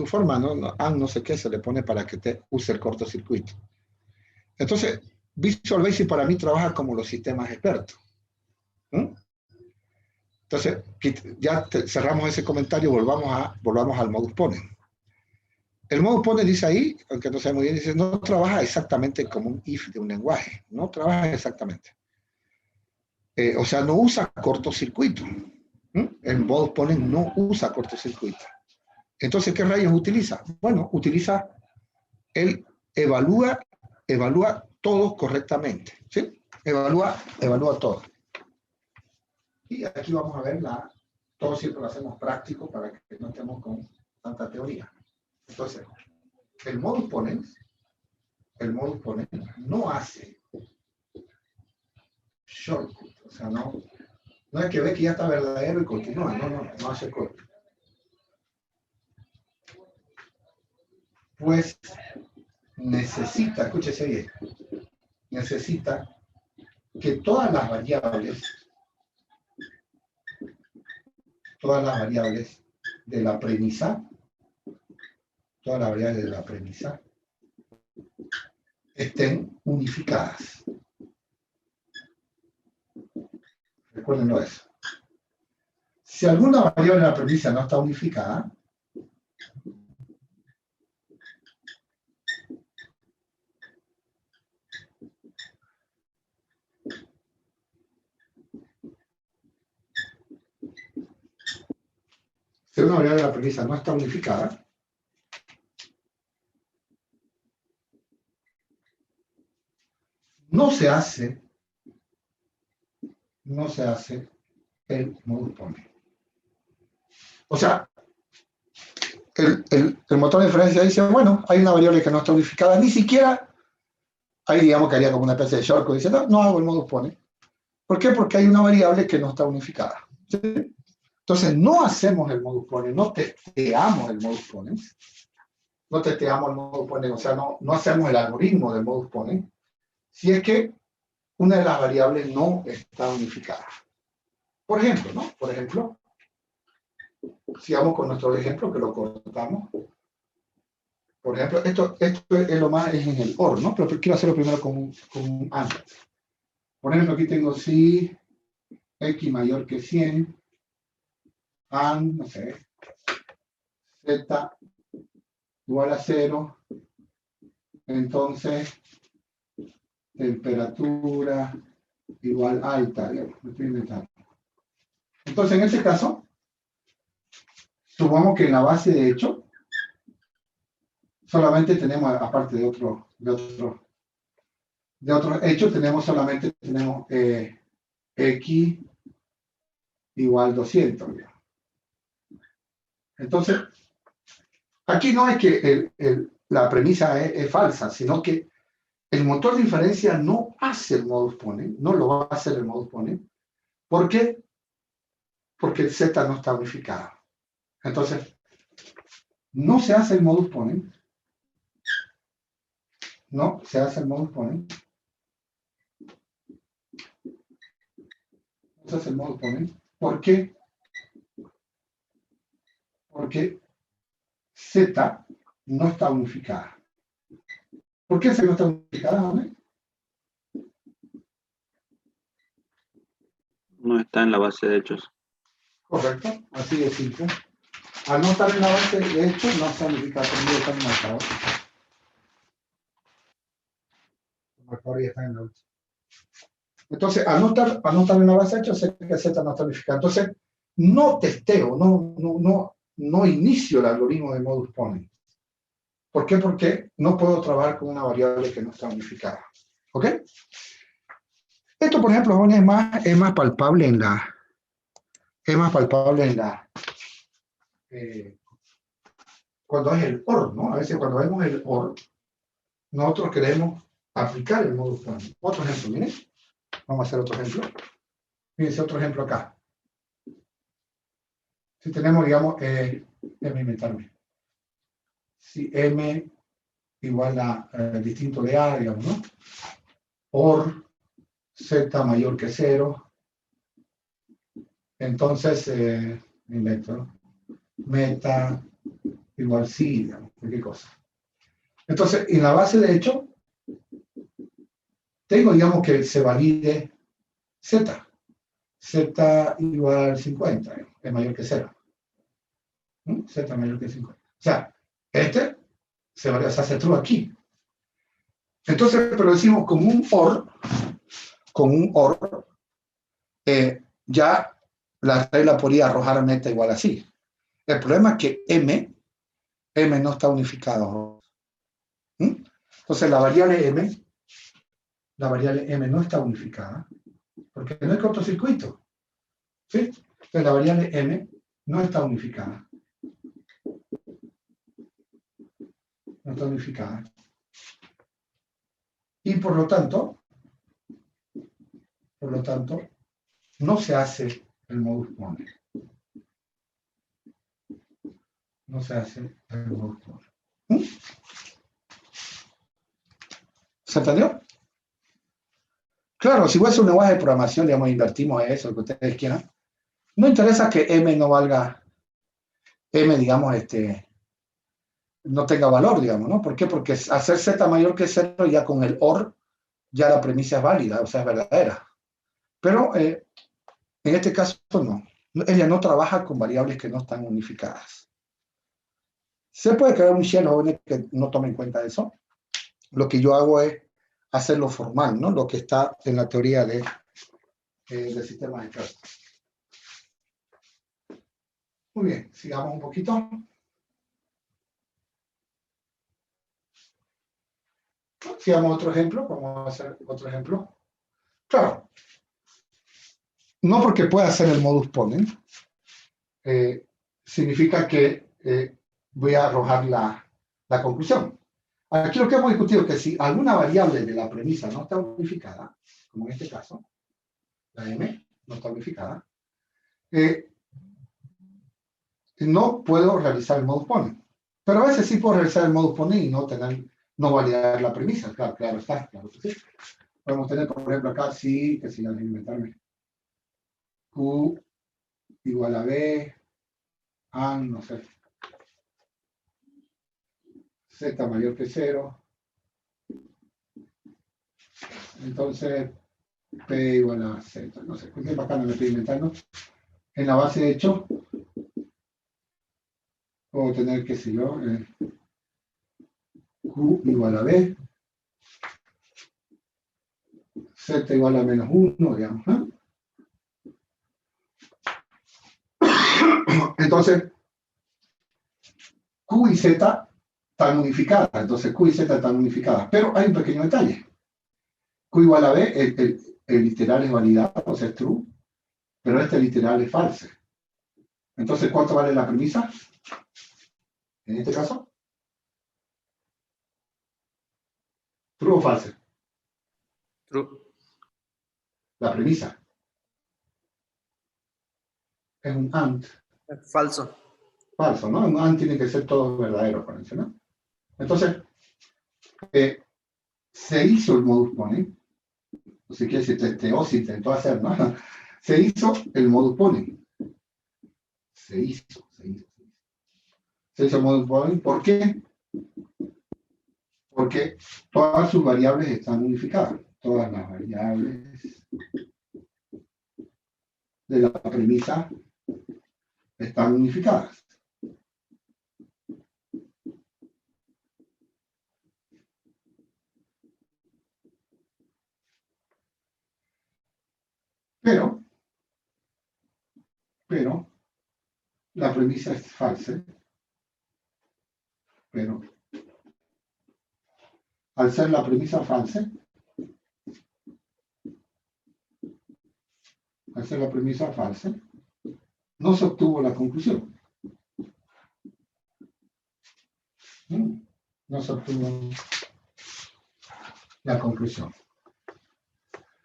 forma, ¿no? AND no sé qué se le pone para que te use el cortocircuito. Entonces, Visual Basic para mí trabaja como los sistemas expertos. Entonces, ya cerramos ese comentario, volvamos al modus ponens. El modus ponens dice ahí, aunque no sé muy bien, dice, no trabaja exactamente como un if de un lenguaje, no trabaja exactamente. O sea, no usa cortocircuito. El modus ponens no usa cortocircuito. Entonces, ¿qué rayos utiliza? Bueno, utiliza, él evalúa todo correctamente, ¿sí? Evalúa todo. Y aquí vamos a ver todo siempre lo hacemos práctico para que no estemos con tanta teoría. Entonces, el modus ponens no hace shortcut, o sea, no es que ve que ya está verdadero y continúa, no hace corte. Pues necesita, escúchese bien, necesita que todas las variables de la premisa, estén unificadas. Recuérdenlo eso. Si alguna variable de la premisa no está unificada, si una variable de la premisa no está unificada, no se hace el modus ponens. O sea, el motor de inferencia dice, bueno, hay una variable que no está unificada, ni siquiera, ahí digamos que haría como una especie de shortcut, dice, no hago el modus ponens. ¿Por qué? Porque hay una variable que no está unificada. ¿Sí? Entonces, no hacemos el modus ponens, no testeamos el modus ponens, o sea, no hacemos el algoritmo del modus ponens, si es que una de las variables no está unificada. Por ejemplo, sigamos con nuestro ejemplo que lo cortamos. Por ejemplo, esto es lo más, es en el OR, ¿no? Pero quiero hacerlo primero con un AND. Por ejemplo, aquí tengo si x mayor que 100, AND, no sé, z igual a 0, entonces temperatura igual alta, digamos, me estoy inventando. Entonces, en este caso, supongamos que en la base de hecho solamente tenemos, aparte de otros hechos, tenemos X igual 200. Digamos. Entonces, aquí no es que la premisa es falsa, sino que el motor de inferencia no hace el modus ponens, no lo va a hacer el modus ponens. ¿Por qué? Porque el Z no está unificado. Entonces, no se hace el modus ponens. No se hace el modus ponens. No se hace el modus ponens. ¿Por qué? Porque Z no está unificada. ¿Por qué Z no está unificada, ¿vale? No está en la base de hechos. Correcto, así de simple. Al no estar en la base de hechos, no está unificada. Conmigo está marcado. El marcador ya está en la última. Entonces, al no estar en la base de hechos, sé que Z no está unificada. Entonces, no testeo, no inicio el algoritmo de modus ponens. ¿Por qué? Porque no puedo trabajar con una variable que no está unificada. ¿Ok? Esto, por ejemplo, es más palpable en la... cuando es el OR, ¿no? A veces cuando vemos el OR, nosotros queremos aplicar el modus ponens. Otro ejemplo, miren. Vamos a hacer otro ejemplo. Fíjense otro ejemplo acá. Si tenemos, digamos, déjenme inventarme. Si M igual a distinto de A, digamos, ¿no? OR Z mayor que 0. Entonces, me invento, ¿no? Meta igual sí, digamos, cualquier cosa. Entonces, en la base de hecho, tengo, digamos, que se valide Z. Z igual 50, es mayor que 0. Z mayor que 50. O sea, se hace true aquí. Entonces, pero decimos con un OR, ya la regla podría arrojar meta igual así. El problema es que M no está unificado. Entonces, la variable M no está unificada, porque no hay cortocircuito. ¿Sí? Entonces, la variable M no está unificada. No está unificada. Y por lo tanto, no se hace el modus ponens. No se hace el modus ponens. ¿Se entendió? Claro, si fuese un lenguaje de programación, digamos, invertimos eso, lo que ustedes quieran. No interesa que M no valga, M, digamos, no tenga valor, digamos, ¿no? ¿Por qué? Porque hacer Z mayor que 0 ya con el OR, ya la premisa es válida, o sea, es verdadera. Pero en este caso no. Ella no trabaja con variables que no están unificadas. Se puede crear un shell, jóvenes, que no tome en cuenta eso. Lo que yo hago es hacerlo formal, ¿no? Lo que está en la teoría de sistemas de clase. Muy bien, sigamos un poquito. Sigamos otro ejemplo, vamos a hacer otro ejemplo. Claro, no porque pueda hacer el modus ponens, significa que voy a arrojar la conclusión. Aquí lo que hemos discutido es que si alguna variable de la premisa no está unificada, como en este caso, la M no está unificada, no puedo realizar el modus ponens. Pero a veces sí puedo realizar el modus ponens y no validar la premisa. Claro está, claro que sí. Podemos tener, por ejemplo, acá, sí, que si la inventarme. Q igual a B, AND, no sé. Z mayor que 0. Entonces, P igual a Z. No sé, cualquier bacana me estoy inventando. En la base de hecho, puedo tener, qué sé yo, Q igual a B. Z igual a menos 1, digamos. Entonces, Q y Z están unificadas, entonces Q y Z están unificadas, pero hay un pequeño detalle. Q igual a B, el literal es validado, o sea, es true, pero este literal es falso. Entonces, ¿cuánto vale la premisa? En este caso, ¿true o falso? True. La premisa es un AND Falso. falso, ¿no? Un AND tiene que ser todo verdadero, parece, ¿no? Entonces, se hizo el modus ponens, no sé qué, se intentó hacer, ¿no? Se hizo el modus ponens. Se hizo el modus ponens. ¿Por qué? Porque todas sus variables están unificadas. Todas las variables de la premisa están unificadas. Pero la premisa es falsa. Pero al ser la premisa falsa, no se obtuvo la conclusión. No se obtuvo la conclusión.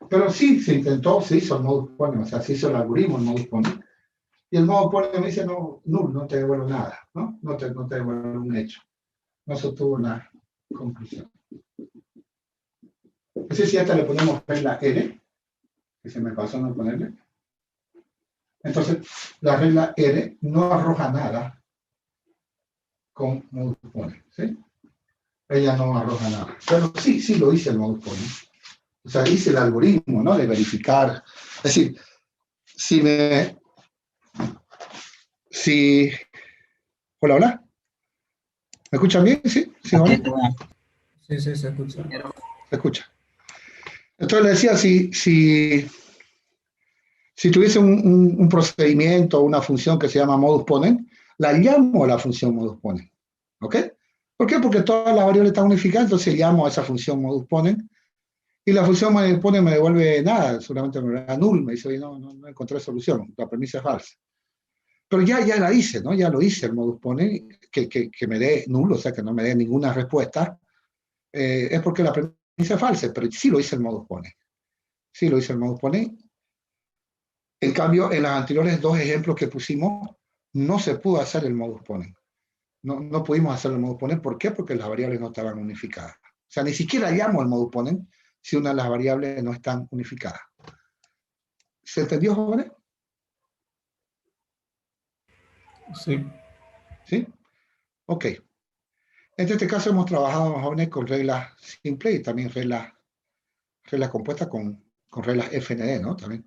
Pero sí se intentó, se hizo el modus ponens, o sea, se hizo el algoritmo, el modus ponens. Y el modus ponens me dice, no, no te devuelvo nada, ¿no? No te devuelvo un hecho. No se obtuvo la conclusión. Entonces, si a esta le ponemos regla R, que se me pasó no ponerle, entonces la regla R no arroja nada con modus ponens, ¿sí? Ella no arroja nada. Pero sí lo hice el modus ponens. O sea, hice el algoritmo, ¿no? De verificar. Es decir, Hola. ¿Me escuchan bien? ¿Sí? ¿Sí, hola? Sí, sí, se escucha. Se escucha. Entonces le decía, si tuviese un procedimiento, una función que se llama modus ponens, la llamo a la función modus ponens. ¿Ok? ¿Por qué? Porque todas las variables están unificadas, entonces llamo a esa función modus ponens, y la función modus ponens me devuelve nada, solamente me da null, me dice, oye, no encontré solución, la premisa es falsa. Pero ya la hice, ¿no? Ya lo hice el modus ponens, que me dé null, o sea, que no me dé ninguna respuesta, es porque la premisa es falsa, pero sí lo hice el modus ponens. Sí lo hice el modus ponens. En cambio, en los anteriores dos ejemplos que pusimos, no se pudo hacer el modus ponens. No pudimos hacer el modus ponens. ¿Por qué? Porque las variables no estaban unificadas. O sea, ni siquiera llamo al modus ponens si una de las variables no están unificadas. ¿Se entendió, jóvenes? Sí. ¿Sí? Ok. En este caso hemos trabajado, jóvenes, con reglas simples y también reglas compuestas con reglas FND, ¿no? También.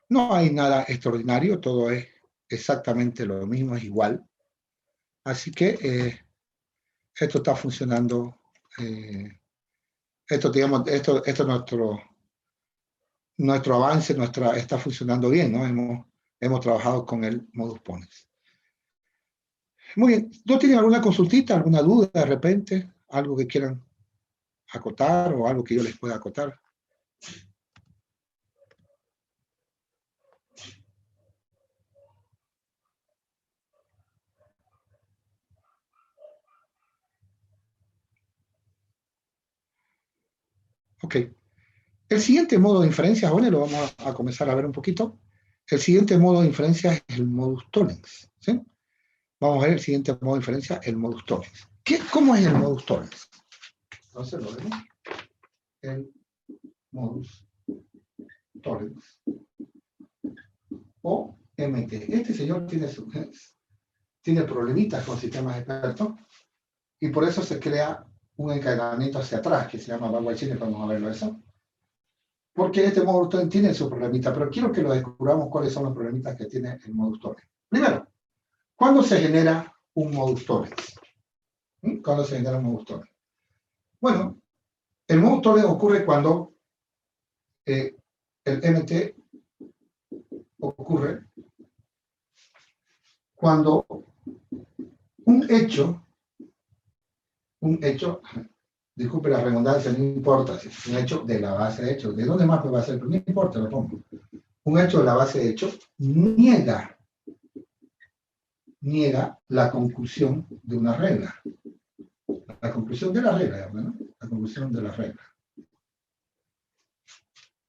No hay nada extraordinario, todo es exactamente lo mismo, es igual. Así que esto está funcionando, esto es nuestro avance, está funcionando bien, ¿no? Hemos trabajado con el modus ponens. Muy bien, ¿no tienen alguna consultita, alguna duda de repente? ¿Algo que quieran acotar o algo que yo les pueda acotar? Ok. El siguiente modo de inferencia, bueno, lo vamos a comenzar a ver un poquito. El siguiente modo de inferencia es el modus tollens, ¿sí? Vamos a ver el siguiente modo de inferencia, el modus tollens. ¿Cómo es el modus tollens? Entonces lo vemos. El modus tollens. O MT. Este señor tiene problemitas con sistemas expertos y por eso se crea un encadenamiento hacia atrás que se llama backward chaining, vamos a verlo eso. Porque este modus tollens tiene su problemita, pero quiero que lo descubramos cuáles son los problemitas que tiene el modus tollens. Primero, ¿cuándo se genera un modus tollens? ¿Cuándo se genera un modus tollens? Bueno, el modus tollens ocurre cuando el MT ocurre cuando un hecho un hecho, disculpe la redundancia, no importa, si es un hecho de la base de hechos. ¿De dónde más me va a ser? Pero no importa, lo pongo. Un hecho de la base de hechos niega la conclusión de una regla. La conclusión de la regla, ¿no? La conclusión de la regla.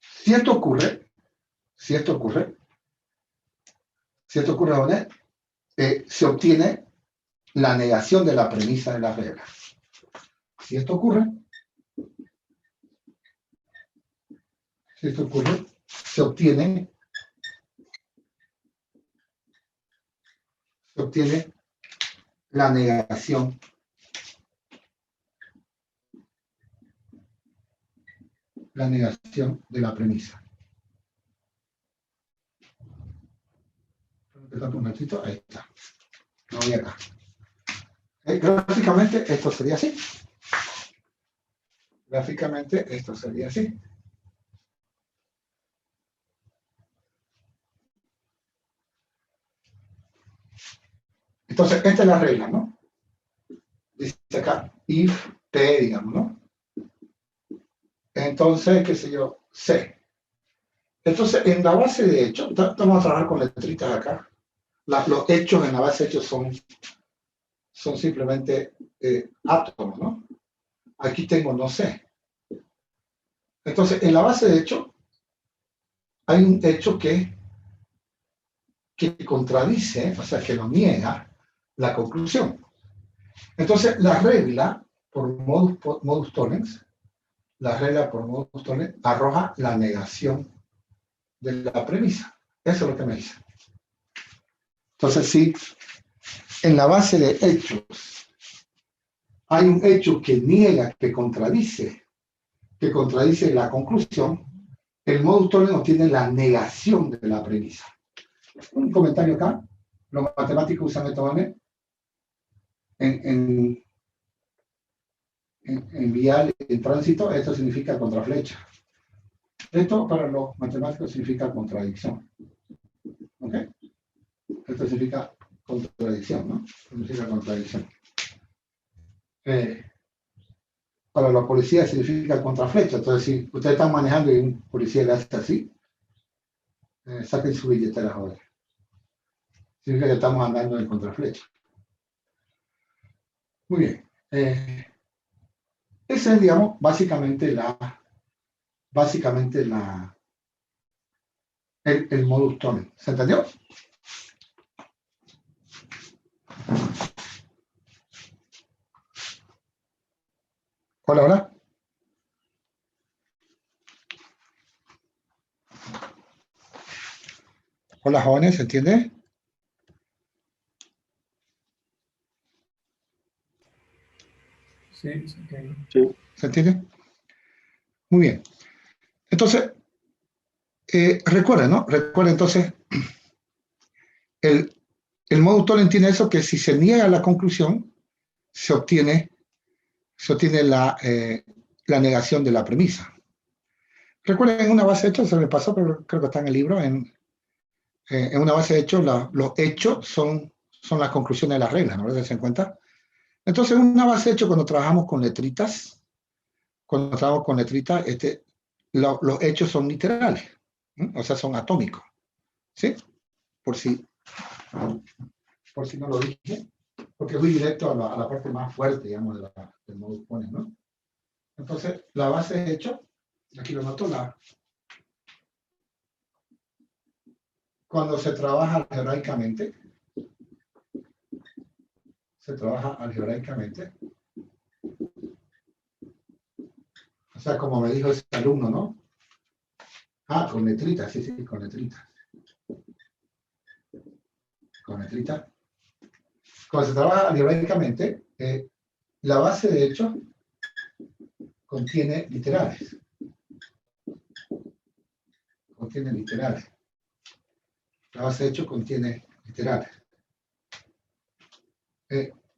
Si esto ocurre, ¿dónde? Se obtiene la negación de la premisa de la regla. Si esto ocurre, se obtiene la negación de la premisa. Un ratito, ahí está. No voy acá. Gráficamente esto sería así. Entonces, esta es la regla, ¿no? Dice acá, if P, digamos, ¿no? Entonces, qué sé yo, C. Entonces, en la base de hechos, vamos a trabajar con letritas acá. Los hechos en la base de hechos son simplemente átomos, ¿no? Aquí tengo no sé. Entonces, en la base de hechos, hay un hecho que contradice, o sea, que lo niega la conclusión. Entonces, la regla por modus tollens, arroja la negación de la premisa. Eso es lo que me dice. Entonces, si en la base de hechos hay un hecho que niega, que contradice la conclusión, el modus tollens obtiene la negación de la premisa. Un comentario acá. Los matemáticos usan esto, ¿vale? En vial, en tránsito, esto significa contraflecha. Esto para los matemáticos significa contradicción. ¿Ok? Esto significa contradicción, ¿no? Significa contradicción. Para los policías significa contraflecha. Entonces, si ustedes están manejando y un policía le hace así, saquen su billetera ahora. Significa que estamos andando en contraflecha. Muy bien. Ese es, digamos, básicamente el modus tollens. ¿Se entendió? Hola, hola. Hola, jóvenes, ¿se entiende? Sí, sí, ok. Sí. ¿Se entiende? Muy bien. Entonces, recuerden, ¿no? Recuerden, entonces, el modus tollens tiene eso, que si se niega la conclusión, se obtiene la negación de la premisa. Recuerden, en una base de hechos, se me pasó, pero creo que está en el libro, en una base de hechos, los hechos son las conclusiones de las reglas, ¿no? ¿Se dan cuenta? Entonces, en una base de hechos, cuando trabajamos con letritas, los hechos son literales, ¿sí? O sea, son atómicos, ¿sí? Por si no lo dije, porque voy directo a la parte más fuerte, digamos, del modus tollens, ¿no? Entonces, la base de hechos, aquí lo noto, cuando se trabaja algebraicamente, o sea, como me dijo ese alumno, ¿no? Ah, con letritas, sí, con letritas. Con letritas. Cuando se trabaja algebraicamente, la base de hechos contiene literales. La base de hechos contiene literales.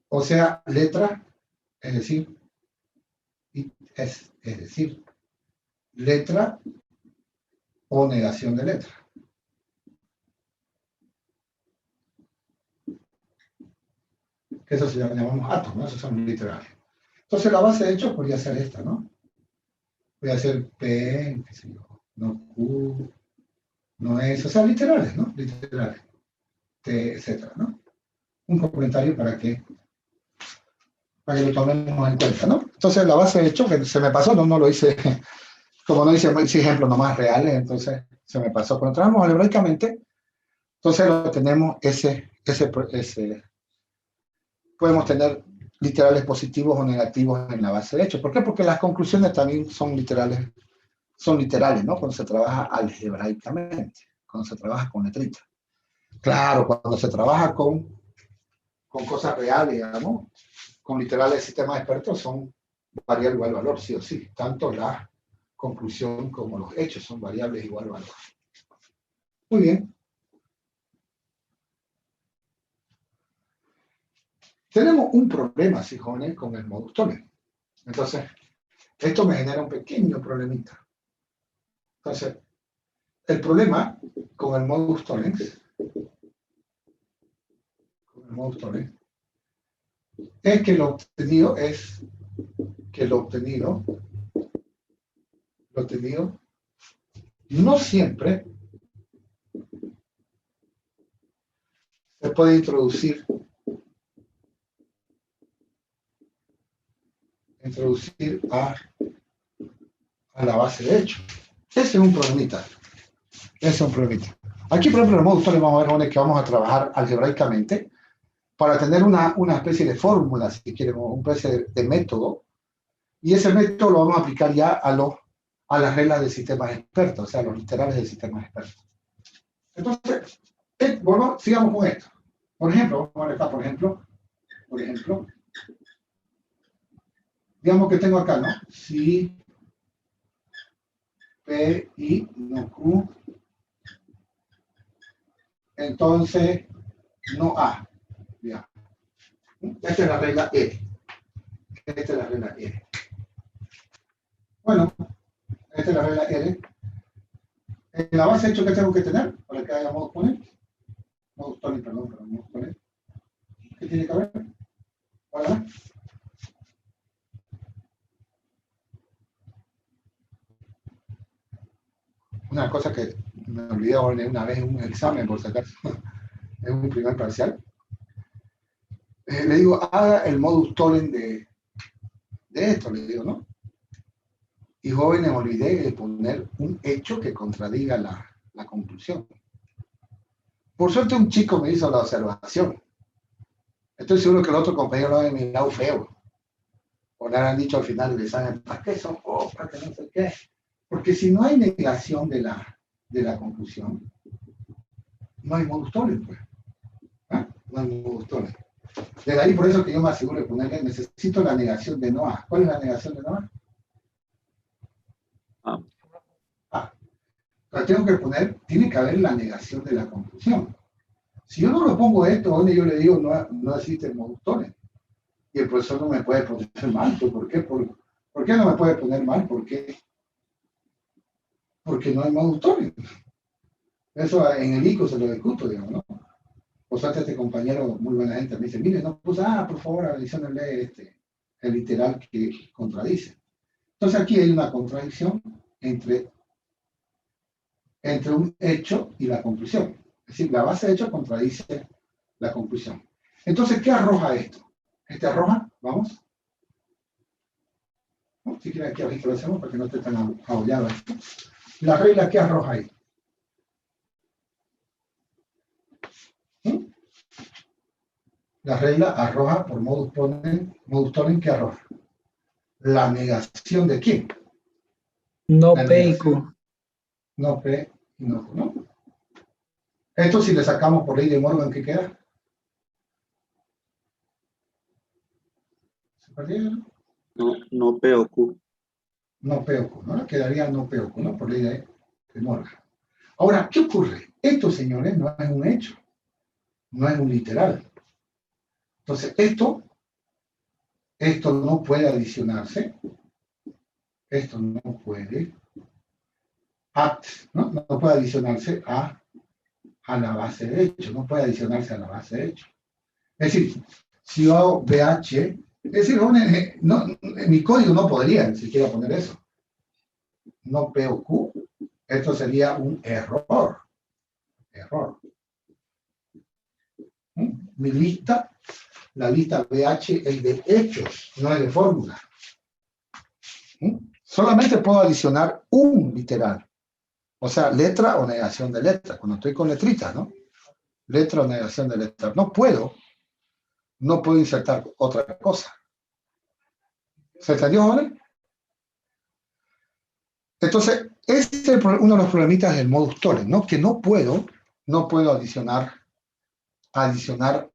O sea, letra, es decir, letra o negación de letra. Eso se llamamos átomos, ¿no? Esos son literales. Entonces la base de hechos podría ser esta, ¿no? Podría ser P, qué sé yo, no Q, no es, o sea, literales, ¿no? Literales, T, etcétera, ¿no? Un comentario para que lo tomemos en cuenta, ¿no? Entonces la base de hechos, que se me pasó, no lo hice, como no hice ejemplos nomás reales, entonces se me pasó. Cuando trabajamos algebraicamente, entonces lo tenemos podemos tener literales positivos o negativos en la base de hechos. ¿Por qué? Porque las conclusiones también son literales, ¿no? Cuando se trabaja algebraicamente, cuando se trabaja con letritas. Claro, cuando se trabaja con cosas reales, digamos, con literales de sistemas expertos son variable igual valor, sí o sí. Tanto la conclusión como los hechos son variables igual valor. Muy bien. Tenemos un problema, sí, jóvenes, con el modus tollens. Entonces, esto me genera un pequeño problemita. Entonces, el problema con el modus tollens, es que lo obtenido no siempre se puede introducir a la base de hechos. Ese es un problemita. Aquí, por ejemplo, en el modus tollens vamos a ver, jóvenes, que vamos a trabajar algebraicamente para tener una especie de fórmula, si quieren, una especie de método, y ese método lo vamos a aplicar ya a las reglas de sistemas expertos, o sea, los literales de sistemas expertos. Entonces, bueno, sigamos con esto. Por ejemplo, vamos a ver acá, por ejemplo, digamos que tengo acá, ¿no? Si P, I, no Q, entonces no A. Ya. Esta es la regla R. Bueno, esta es la regla R. En la base de hecho que tengo que tener para que haya modus tollens. Modus tollens. ¿Qué tiene que haber? ¿Vale? Una cosa que me olvidé una vez en un examen, por si acaso, en un primer parcial. Le digo, haga el modus tollens de esto, le digo, ¿no? Y jóvenes, me olvidé de poner un hecho que contradiga la conclusión. Por suerte un chico me hizo la observación. Estoy seguro que el otro compañero lo había mirado feo. O le han dicho al final del examen, ¿para qué son para que no sé qué? Porque si no hay negación de la conclusión, no hay modus tollens, pues. ¿Ah? No hay modus tollens. De ahí por eso que yo me aseguro de ponerle, necesito la negación de no A. ¿Cuál es la negación de no A? Tengo que poner, tiene que haber la negación de la conclusión. Si yo no lo pongo esto, donde yo le digo no existe el modus tollens. Y el profesor no me puede poner mal. ¿Por qué? ¿Por qué no me puede poner mal? Porque no hay modus tollens. Eso en el ICO se lo discuto, digamos, ¿no? Por suerte este compañero, muy buena gente, me dice, mire, no, pues, por favor, adicionenle el literal que contradice. Entonces aquí hay una contradicción entre un hecho y la conclusión. Es decir, la base de hecho contradice la conclusión. Entonces, ¿qué arroja esto? Este arroja, vamos. ¿No? Si quieren aquí ahorita lo hacemos para que no esté tan abollado esto. La regla, ¿qué arroja ahí? La regla arroja por modus tollens, ¿qué arroja? La negación de quién? No La P y negación. Q. No P y no Q, ¿no? Esto si le sacamos por ley de Morgan, ¿qué queda? ¿Se perdieron? No P o Q. No P o Q, ¿no? Quedaría no P o Q, ¿no? Por ley de Morgan. Ahora, ¿qué ocurre? Esto, señores, no es un hecho. No es un literal. Entonces, esto no puede adicionarse. Esto no puede. No puede adicionarse a la base de hecho. No puede adicionarse a la base de hecho. Es decir, si yo hago BH Es decir, jóvenes, no, en mi código no podría ni siquiera poner eso. No P o Q. Esto sería un error. Error. Mi lista, la lista BH es de hechos, no es de fórmula. Solamente puedo adicionar un literal. O sea, letra o negación de letra. Cuando estoy con letritas, ¿no? Letra o negación de letra. No puedo insertar otra cosa. ¿Se entendió, ¿vale? Entonces, este es uno de los problemitas del modus tollens, ¿no? Que no puedo adicionar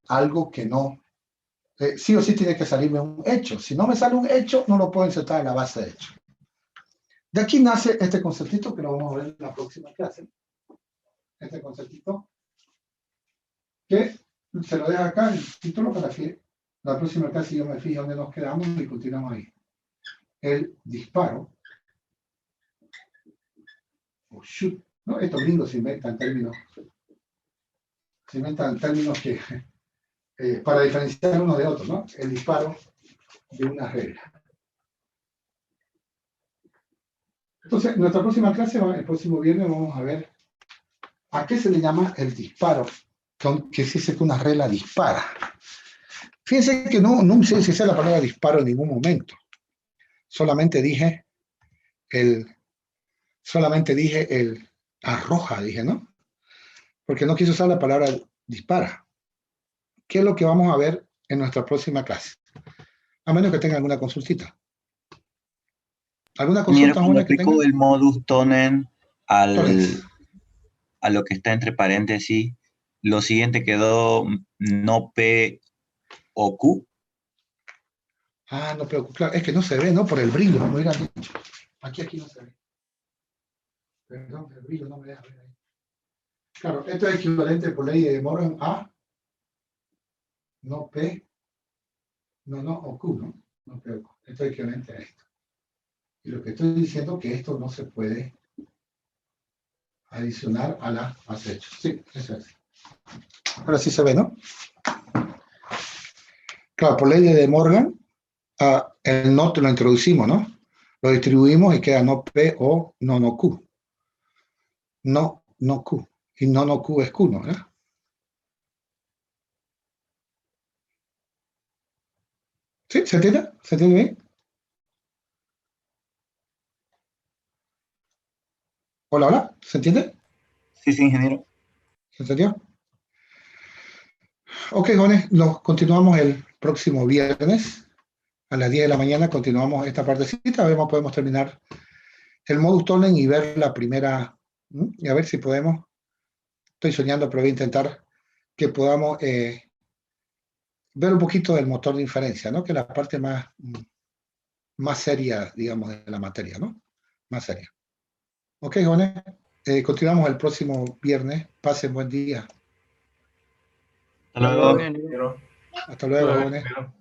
algo que no, sí o sí tiene que salirme un hecho. Si no me sale un hecho, no lo puedo insertar en la base de hechos. De aquí nace este conceptito que lo vamos a ver en la próxima clase. Este conceptito que se lo dejo acá en el título para que la próxima clase yo me fijo dónde nos quedamos y continuamos ahí. El disparo. O shoot. ¿No? Estos gringos se inventan términos que para diferenciar uno de otro, ¿no? El disparo de una regla. Entonces, nuestra próxima clase, el próximo viernes, vamos a ver a qué se le llama el disparo, que se dice que una regla dispara. Fíjense que no usé la palabra disparo en ningún momento. Solamente dije el arroja, dije, ¿no? Porque no quise usar la palabra dispara. ¿Qué es lo que vamos a ver en nuestra próxima clase? A menos que tengan alguna consultita. ¿Alguna consulta? Cuando Que tengan? aplico el modus tollens Tollens. a lo que está entre paréntesis, lo siguiente quedó no P o Q. Ah, no, pero claro, es que no se ve, ¿no? Por el brillo, no hubieran dicho. Aquí no se ve. Perdón, el brillo no me deja ver ahí. Claro, esto es equivalente por ley de Morgan a no P, no, o Q, ¿no? No P o Q. Esto es equivalente a esto. Y lo que estoy diciendo es que esto no se puede adicionar a la base de hechos. Sí, eso es. Ahora sí se ve, ¿no? Claro, por ley de Morgan, el no lo introducimos, ¿no? Lo distribuimos y queda no P o no Q. No Q. Y no Q es Q, ¿no? ¿Verdad? ¿Sí? ¿Se entiende? ¿Se entiende bien? Hola, ¿se entiende? Sí, ingeniero. ¿Se entendió? Ok, jóvenes, nos continuamos el próximo viernes a las 10 de la mañana, continuamos esta partecita, a ver cómo podemos terminar el modus tollens y ver la primera, y a ver si podemos, estoy soñando, pero voy a intentar que podamos ver un poquito del motor de inferencia, ¿no? Que es la parte más seria, digamos, de la materia, ¿no? Más seria. Ok, jóvenes, continuamos el próximo viernes, pasen buen día. Hasta luego. Bien. Hasta luego, Hola, jóvenes. ingeniero.